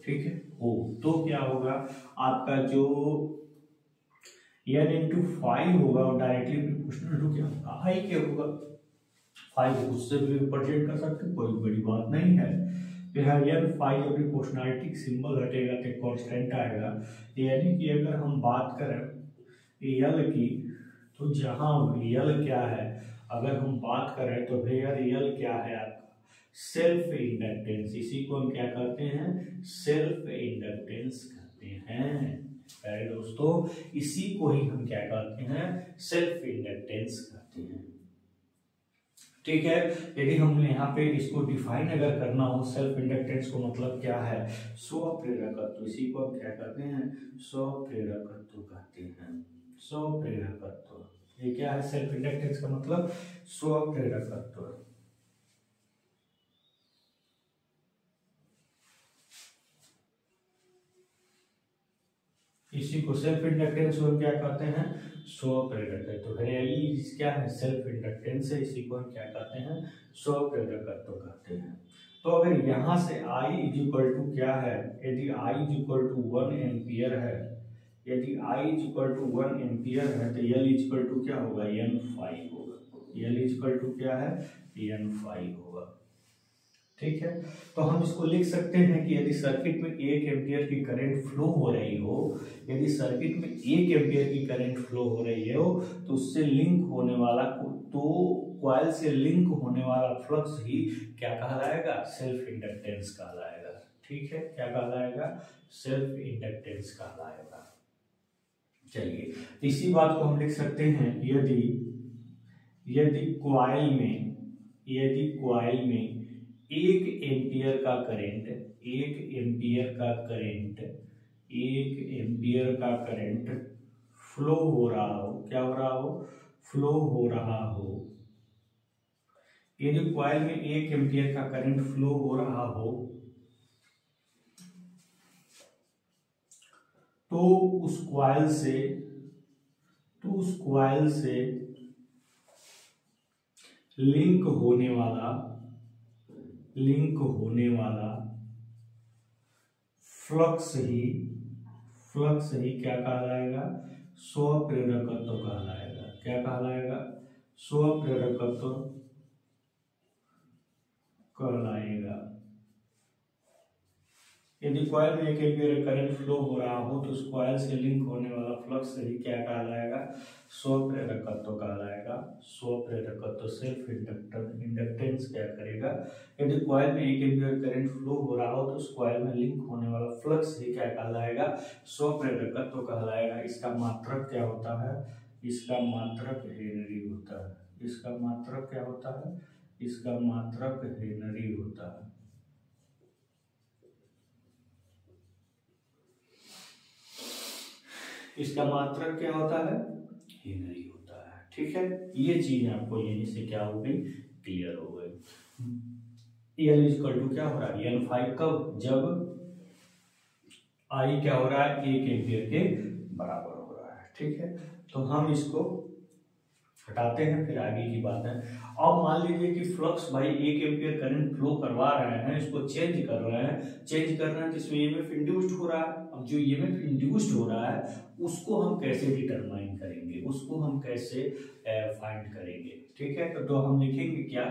ठीक है वो तो क्या होगा, आपका जो n इंटू 5 होगा वो डायरेक्टली प्रोपोर्शनल टू क्या होगा, आई क्या होगा, 5 उससे भी रिप्रेजेंट कर सकते, कोई बड़ी बात नहीं है। फिर n 5 जब प्रोपोर्शनलिटी सिंबल हटेगा तो कांस्टेंट आएगा, यानी कि अगर हम बात करें l की, तो जहां l क्या है, अगर हम बात करें तो भैया l क्या है आपका सेल्फ इंडक्टेंस, इसी को हम क्या कहते हैं, सेल्फ इंडक्टेंस कहते हैं। प्यारे दोस्तों इसी को ही हम क्या कहते हैं, सेल्फ इंडक्टेंस कहते हैं। ठीक है, यदि हमने यहाँ पे इसको डिफाइन अगर करना हो, सेल्फ इंडक्टेंस को मतलब क्या है, स्वप्रेरकत्व, इसी को हम क्या कहते हैं, स्वप्रेरकत्व कहते हैं, स्वप्रेरकत्व। ये क्या है, सेल्फ इंडक्टेंस का मतलब स्वप्रेरकत्व। इसी को सेल्फ इंडक्टेंस को क्या कहते हैं, स्वप्रेरकत्व। तो रियली क्या है, सेल्फ इंडक्टेंस है, इसी को हम क्या कहते हैं, स्वप्रेरकत्व कहते हैं। तो अगर यहाँ से I इज इक्वल टू क्या है, यदि I is equal to 1 ampere है, यदि I is equal to 1 ampere है तो L इज इक्वल टू क्या होगा, N5 होगा, L इज इक्वल टू क्या है, N5 होगा। ठीक है, तो हम इसको लिख सकते हैं कि यदि सर्किट में 1 एम्पियर की करंट फ्लो हो रही हो, यदि सर्किट में 1 एम्पियर की करंट फ्लो हो रही हो, तो उससे लिंक होने वाला, तो कॉइल से लिंक होने वाला फ्लक्स ही क्या कहलाएगा, सेल्फ इंडक्टेंस कहलाएगा। ठीक है, क्या कहलाएगा, सेल्फ इंडक्टेंस कहलाएगा। चलिए इसी बात को हम लिख सकते हैं, यदि कॉइल में 1 एम्पियर का करंट, 1 एम्पियर का करंट फ्लो हो रहा हो, क्या हो रहा हो, फ्लो हो रहा हो, यदि कॉइल में 1 एम्पियर का करंट फ्लो हो रहा हो, तो उस कॉइल से लिंक होने वाला फ्लक्स ही क्या कहलाएगा, स्वप्रेरकत्व कहलाएगा। क्या कहलाएगा, स्वप्रेरकत्व कहलाएगा। यदि कॉइल में 1 एम्पियर करंट फ्लो हो रहा हो तो उस कॉइल से लिंक होने वाला फ्लक्स ही क्या कहलाएगा, स्वप्रेरकत्व कहलाएगा। स्वप्रेरकत्व सेल्फ इंडक्टेंस क्या करेगा, यदि कॉइल में 1 एम्पियर करंट फ्लो हो रहा हो तो उस कॉइल में लिंक होने वाला फ्लक्स ही क्या कहलाएगा, स्वप्रेरकत्व कहलाएगा। इसका मात्रक क्या होता है, इसका मात्रक हेनरी होता है। इसका मात्रक क्या होता है, इसका मात्रक हेनरी होता है। इसका मात्रक क्या होता है, हेनरी होता है। ठीक है, ये चीज आपको यहीं से क्या हो गई, क्लियर हो गए। एल इक्वल टू क्या हो रहा है, N5 कब, जब आई क्या हो रहा है, 1 एम्पियर के बराबर हो रहा है। ठीक है, तो हम इसको हटाते हैं, फिर आगे की बात है। अब मान लीजिए कि फ्लक्स भाई 1 एम्पियर करंट फ्लो करवा रहे हैं, इसको चेंज कर रहे हैं तो इसमें ईएमएफ इंड्यूस्ड हो रहा है। अब जो ईएमएफ इंड्यूस्ड हो रहा है उसको हम कैसे डिटरमाइन करेंगे, उसको हम कैसे फाइंड करेंगे। ठीक है, तो हम लिखेंगे क्या,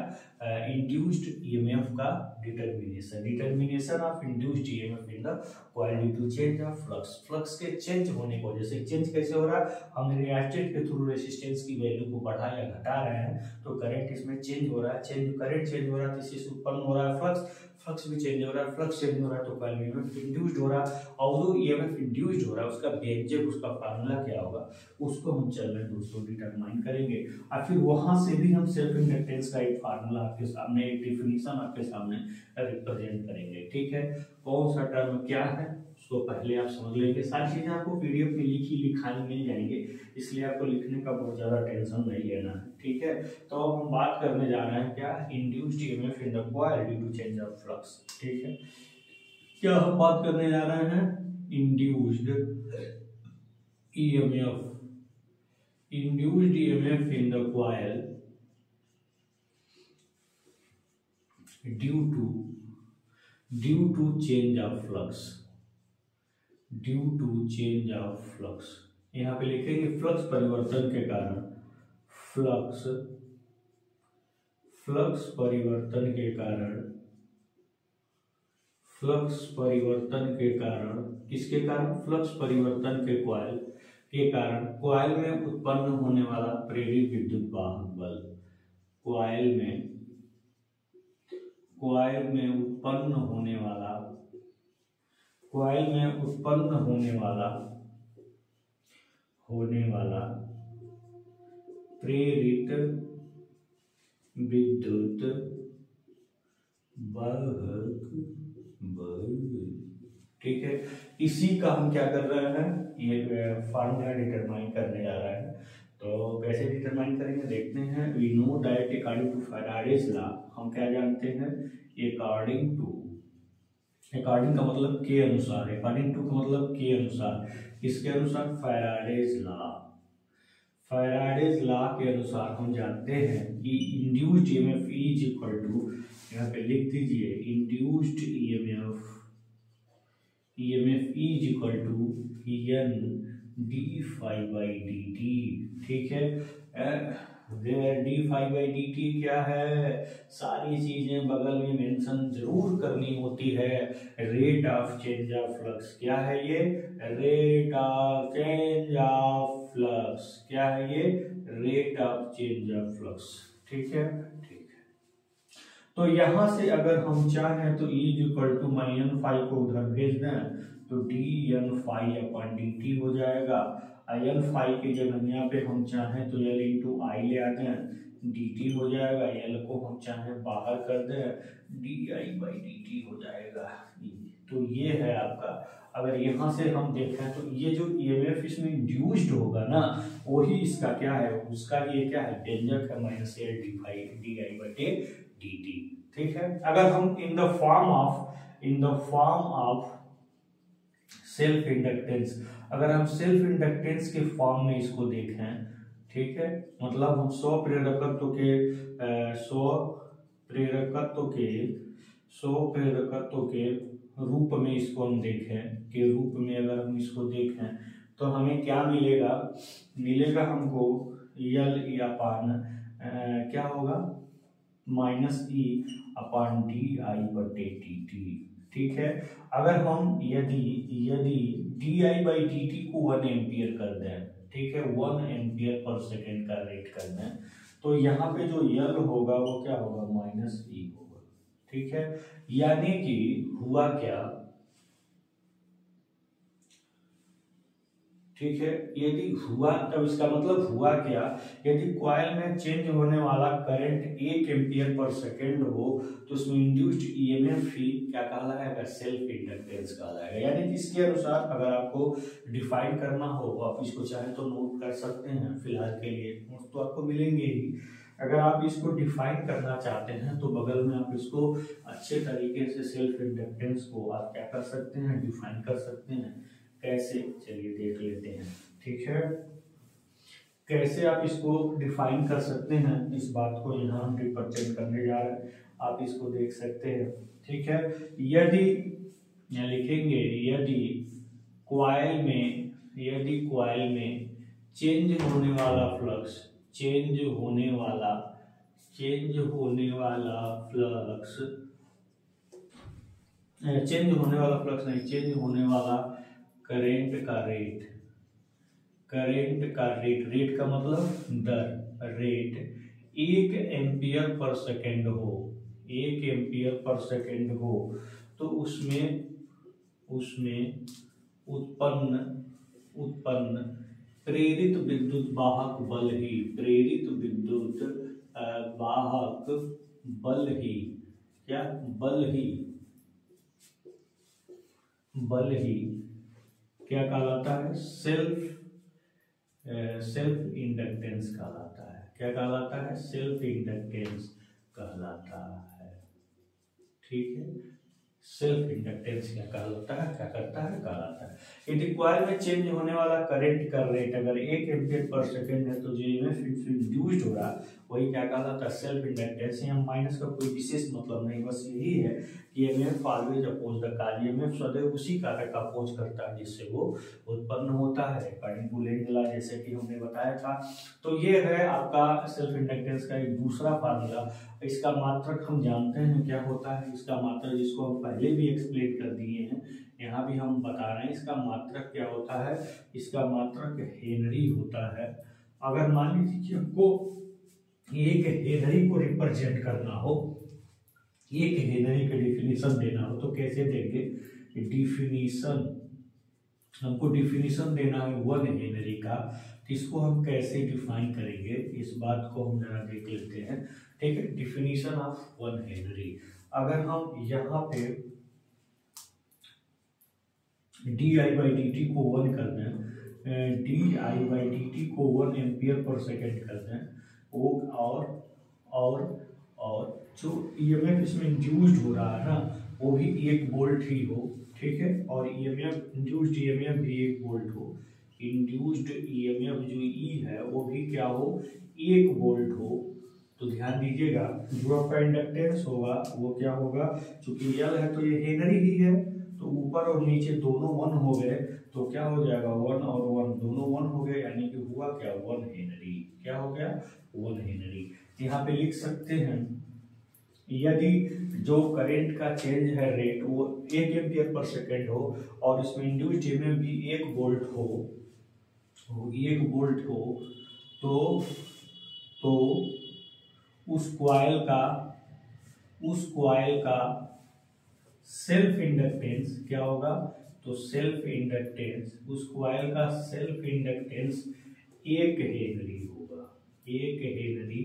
इंड्यूस्ड ईएमएफ का determination of induced EMF in the coil due to change of flux के चेंज होने की वजह से। चेंज कैसे हो रहा है, हम रिएक्टेंट के थ्रू रेजिस्टेंस की वैल्यू को बढ़ा या घटा रहे हैं तो करंट इसमें चेंज हो रहा है, करंट चेंज हो रहा है तो इससे उत्पन्न हो रहा है फ्लक्स भी चेंज हो रहा है, फ्लक्स चेंज हो रहा है तो कॉइल में ईएमएफ इंड्यूस्ड हो रहा है। और जो ईएमएफ इंड्यूस्ड हो रहा है उसका व्यंजक, उसका फार्मूला क्या होगा, उसको हम चल रहे दोस्तों डिटरमाइन करेंगे। और फिर वहां से भी हम सेल्फ इंडक्टेंस का एक फार्मूला आपके सामने, एक डिफिनीशन आपके सामने रिप्रेजेंट करेंगे। ठीक है, कौन सा टर्म क्या है उसको पहले आप समझ लेंगे। सारी चीजें आपको पीडीएफ में लिखाई मिल जाएंगे, इसलिए आपको लिखने का बहुत ज्यादा टेंशन नहीं लेना है। ठीक है, तो अब हम बात करने जा रहे हैं क्या, induced EMF in the coil due to change of flux. ठीक है, क्या हम बात करने जा रहे हैं, induced EMF in the coil due to change of flux. यहाँ पे लिखेंगे फ्लक्स परिवर्तन के कारण, फ्लक्स परिवर्तन के कारण किसके कारण, फ्लक्स परिवर्तन के कॉइल के कारण कॉइल में उत्पन्न होने वाला प्रेरित विद्युत वाहक बल, कॉइल में उत्पन्न होने वाला प्रेरित विद्युत वाहक बल। ठीक है, इसी का हम क्या कर रहे हैं, ये फार्मूला डिटरमाइन करने जा रहे हैं। तो कैसे डिटरमाइन करेंगे देखते हैं। We know that according to Faraday's law, हम क्या जानते हैं, अकॉर्डिंग का मतलब के अनुसार, अकॉर्डिंग टू का मतलब के अनुसार, किसके अनुसार, फैराडेज लॉ के अनुसार हम जानते हैं कि induced EMF is equal to, यहाँ पे लिख दीजिए, induced EMF is equal to N D phi by D T. ठीक है, D phi by D T क्या है, सारी चीजें बगल में मेंशन जरूर करनी होती है। Rate of change of flux क्या है, ये rate of change of flux क्या है, ये rate of change of flux. ठीक है, तो यहां से अगर हम चाहें तो is equal to minus five को उधर भेज दें तो D N five upon D T हो जाएगा। एन फाइव की जगह यहाँ पे हम चाहें तो एल इंटू आई ले आते हैं, डी टी हो जाएगा। एल को हम चाहें बाहर कर दें, D I by D T हो जाएगा। तो ये है आपका, अगर यहाँ से हम देखें तो ये जो ईएमएफ इसमें इंड्यूस्ड होगा ना, वही इसका क्या है, उसका ये क्या है, व्यंजक है, minus L D five D I बटे डी टी। ठीक है, अगर हम in the form of self inductance, अगर हम सेल्फ इंडक्टेंस के फॉर्म में इसको देखें, ठीक है, मतलब हम 100 प्रेरकत्व के रूप में इसको हम देखें, के रूप में अगर हम इसको देखें तो हमें क्या मिलेगा हमको यल अपान क्या होगा, minus E upon D I बटे डी टी। ठीक है, अगर हम यदि D I by D T को 1 एम्पियर कर दें, ठीक है, 1 एम्पियर पर सेकेंड का रेट कर दें, तो यहाँ पे जो यल होगा वो क्या होगा, माइनस ई होगा। ठीक है, यानी कि हुआ क्या, ठीक है, यदि हुआ तब इसका मतलब हुआ क्या, यदि कॉइल में चेंज होने वाला करंट 1 एम्पियर पर सेकेंड हो तो उसमें इंड्यूस्ड ईएमएफ ही क्या कहलाएगा, सेल्फ इंडक्टेंस कहलाएगा। यानी कि इसके अनुसार अगर आपको डिफाइन करना हो, आप इसको चाहे तो नोट कर सकते हैं, फिलहाल के लिए नोट तो आपको मिलेंगे ही। अगर आप इसको डिफाइन करना चाहते हैं तो बगल में आप इसको अच्छे तरीके से सेल्फ इंडक्टेंस को आप क्या कर सकते हैं, डिफाइन कर सकते हैं। कैसे, चलिए देख लेते हैं। ठीक है, कैसे आप इसको डिफाइन कर सकते हैं, इस बात को यहाँ हम रिप्रेजेंट करने जा रहे हैं। आप इसको देख सकते हैं। ठीक है, यदि यहाँ लिखेंगे यदि कॉइल में चेंज होने वाला फ्लक्स, चेंज होने वाला रेट का मतलब दर, रेट 1 एम्पियर पर सेकेंड हो, 1 एम्पियर पर सेकेंड हो, तो उसमें उत्पन्न प्रेरित विद्युत वाहक बल ही, प्रेरित विद्युत वाहक बल ही, क्या बल ही क्या कहलाता है, सेल्फ इंडक्टेंस कहलाता है। क्या कहलाता है, सेल्फ इंडक्टेंस कहलाता है। ठीक है, सेल्फ इंडक्टेंस क्या कहलाता है, क्या करता है, कहलाता है। यदि कॉइल में चेंज होने वाला करंट का रेट अगर 1 एम्पियर पर सेकेंड है तो जो ईएमएफ इंड्यूस्ड हो रहा वही क्या कहलाता है, सेल्फ इंडक्टेंस। यहाँ माइनस का कोई विशेष मतलब नहीं, बस यही है कि EMF always oppose the cause, EMF सदैव उसी कारक का अपोज करता है जिससे वो उत्पन्न होता है, अकॉर्डिंग टू लेंज लॉ, जैसे कि हमने बताया था। तो ये है आपका सेल्फ इंडक्टेंस का एक दूसरा फार्मूला। इसका मात्रक हम जानते हैं क्या होता है, इसका मात्रक जिसको हम पहले भी एक्सप्लेन कर दिए हैं, यहाँ भी हम बता रहे हैं। इसका मात्रक क्या होता है, इसका मात्रक हेनरी होता है। अगर मान लीजिए कि हमको एक हेनरी को रिप्रेजेंट करना हो, एक हेनरी का डिफिनीशन देना हो तो कैसे देंगे, डिफिनीशन, हमको डिफिनीशन देना है 1 हेनरी का, तो इसको हम कैसे डिफाइन करेंगे, इस बात को हम जरा देख लेते हैं। ठीक है, डिफिनीशन ऑफ 1 हेनरी, अगर हम यहाँ पे di/dt को 1 कर दें, di/dt को 1 एम्पियर पर सेकेंड कर दें, वो और जो ईएमएफ इसमें इंड्यूस्ड हो रहा है ना वो भी 1 वोल्ट ही हो। ठीक है, और ईएमएफ इंड्यूस्ड ईएमएफ भी 1 वोल्ट हो, इंड्यूस्ड ईएमएफ जो ई है वो भी क्या हो, 1 वोल्ट हो। तो ध्यान दीजिएगा, जो आपका इंडक्टेंस होगा वो क्या होगा, चूंकि यल है तो ये हेनरी ही है, तो ऊपर और नीचे दोनों 1 हो गए तो क्या हो जाएगा, 1 और 1 दोनों 1 हो गए, यानी कि हुआ क्या, 1 हेनरी। क्या हो गया, 1 हेनरी। यहाँ पे लिख सकते हैं, यदि जो करंट का चेंज है रेट वो 1 एम्पियर पर सेकेंड हो और इसमें इंड्यूस्ड ईएमएफ भी 1 वोल्ट हो, 1 वोल्ट हो, तो उस कॉइल का सेल्फ इंडक्टेंस क्या होगा, तो सेल्फ इंडक्टेंस, उस कॉइल का सेल्फ इंडक्टेंस 1 हेनरी होगा, 1 हेनरी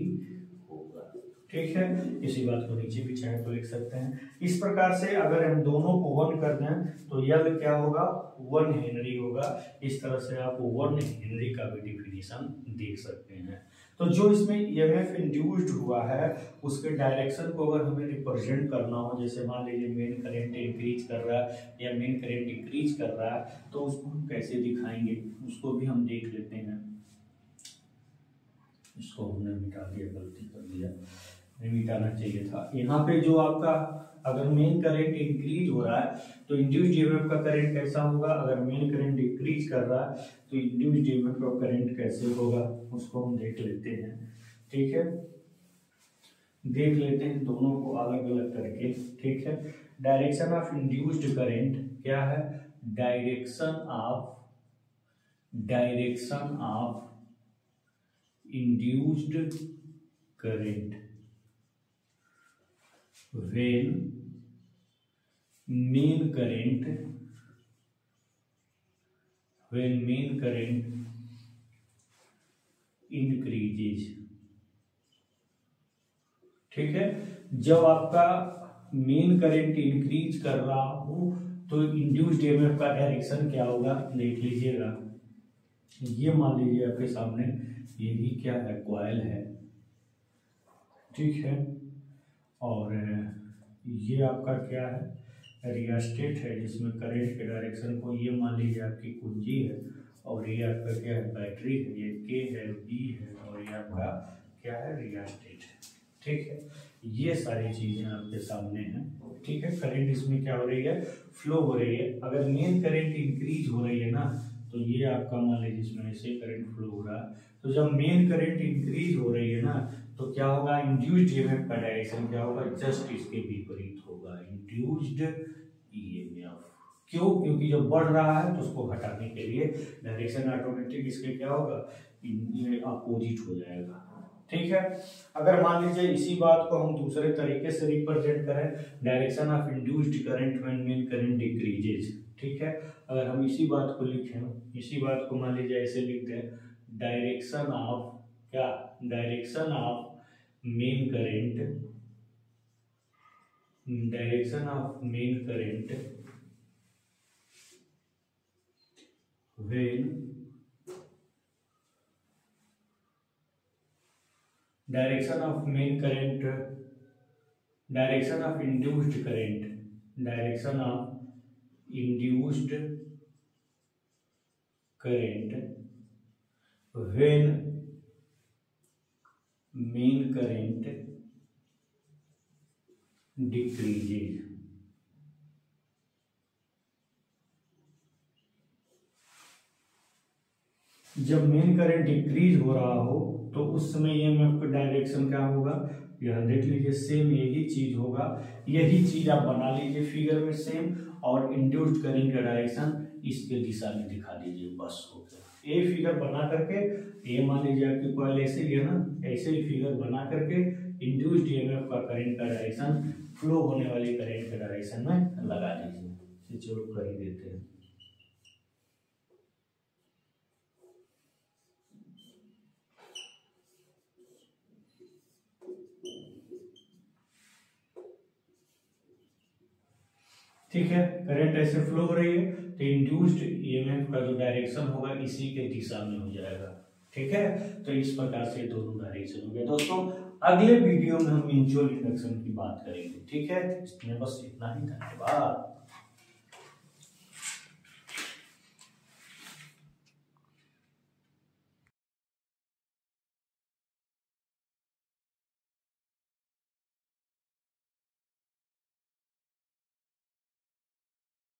होगा। ठीक है, इसी बात को नीचे भी चाहे तो लिख सकते हैं। इस प्रकार से अगर हम दोनों को 1 कर दें तो यल क्या होगा, 1 हेनरी होगा। इस तरह से आप 1 हेनरी का भी डिफिनीशन देख सकते हैं। तो जो इसमें ईएमएफ इंड्यूस्ड हुआ है उसके डायरेक्शन को अगर हमें रिप्रेजेंट करना हो, जैसे मान लीजिए मेन करंट इंक्रीज कर रहा है या मेन करंट डिक्रीज कर रहा है, तो उसको हम कैसे दिखाएंगे उसको भी हम देख लेते हैं। इसको हमने मिटा दिया, गलती कर दिया, नहीं मिटाना चाहिए था। यहाँ पे जो आपका अगर मेन करंट इंक्रीज हो रहा है तो इंड्यूस्ड ईएमएफ का करंट कैसा होगा, अगर मेन करंट डिक्रीज कर रहा है तो इंड्यूस्ड ईएमएफ का करंट कैसे होगा उसको हम देख लेते हैं। ठीक है, देख लेते हैं दोनों को अलग अलग करके। ठीक है, डायरेक्शन ऑफ इंड्यूस्ड करंट क्या है, direction of induced current when main current increases। ठीक है, जब आपका मेन करंट इंक्रीज कर रहा हो तो इंड्यूस्ड ईएमएफ का डायरेक्शन क्या होगा, देख लीजिएगा। ये मान लीजिए आपके सामने यही क्या है, कॉइल है, ठीक है। और ये आपका क्या है, रियास्टेट है, जिसमें करंट के डायरेक्शन को, ये मान लीजिए आपकी कुंजी है, और ये आपका क्या है, बैटरी है, ये के है, बी है, और ये आपका क्या है, रियास्टेट है। ठीक है, ये सारी चीजें आपके सामने हैं। ठीक है, करंट इसमें क्या हो रही है, फ्लो हो रही है। अगर मेन करंट इंक्रीज हो रही है ना, तो ये आपका मान लीजिए इसमें ऐसे करंट फ्लो हो रहा है, तो जब मेन करंट इंक्रीज हो रही है ना, तो क्या होगा, इंड्यूस्ड ईएमएफ का डायरेक्शन क्या होगा, जस्ट इसके विपरीत होगा, इंड्यूस्ड ईएमएफ। क्यों, क्योंकि जब बढ़ रहा है तो उसको घटाने के लिए डायरेक्शन ऑटोमेटिक इसके क्या होगा, अपोजिट हो जाएगा। ठीक है, अगर मान लीजिए इसी बात को हम दूसरे तरीके से रिप्रेजेंट करें, direction of induced current when main current decreases. ठीक है, अगर हम इसी बात को लिखें, इसी बात को मान लीजिए ऐसे लिखते हैं, डायरेक्शन ऑफ क्या, direction of main current, direction of main current when direction of main current, direction of induced current, direction of induced current when main current decreases. जब मेन करंट डिक्रीज हो रहा हो तो उस समय ईएमएफ का डायरेक्शन क्या होगा, यह देख लीजिए, सेम यही चीज होगा, यही चीज आप बना लीजिए फिगर में सेम, और इंड्यूस्ड करंट का डायरेक्शन इसके दिशा में दिखा दीजिए, बस हो गया। ये फिगर बना करके, ये मान लीजिए आपकी कॉइल ऐसे ही है ना, ऐसे ही फिगर बना करके इंड्यूस्ड ईएमएफ का करंट का डायरेक्शन फ्लो होने वाली करंट के डायरेक्शन में लगा दीजिए। चलो कर ही देते हैं। ठीक है, करंट ऐसे फ्लो हो रही है, तो इंड्यूस्ड ईएमएफ का जो डायरेक्शन होगा इसी के दिशा में हो जाएगा। ठीक है, तो इस प्रकार से दोनों डायरेक्शन हो गए। दोस्तों, अगले वीडियो में हम म्यूचुअल इंडक्शन की बात करेंगे। ठीक है, इसमें बस इतना ही, धन्यवाद।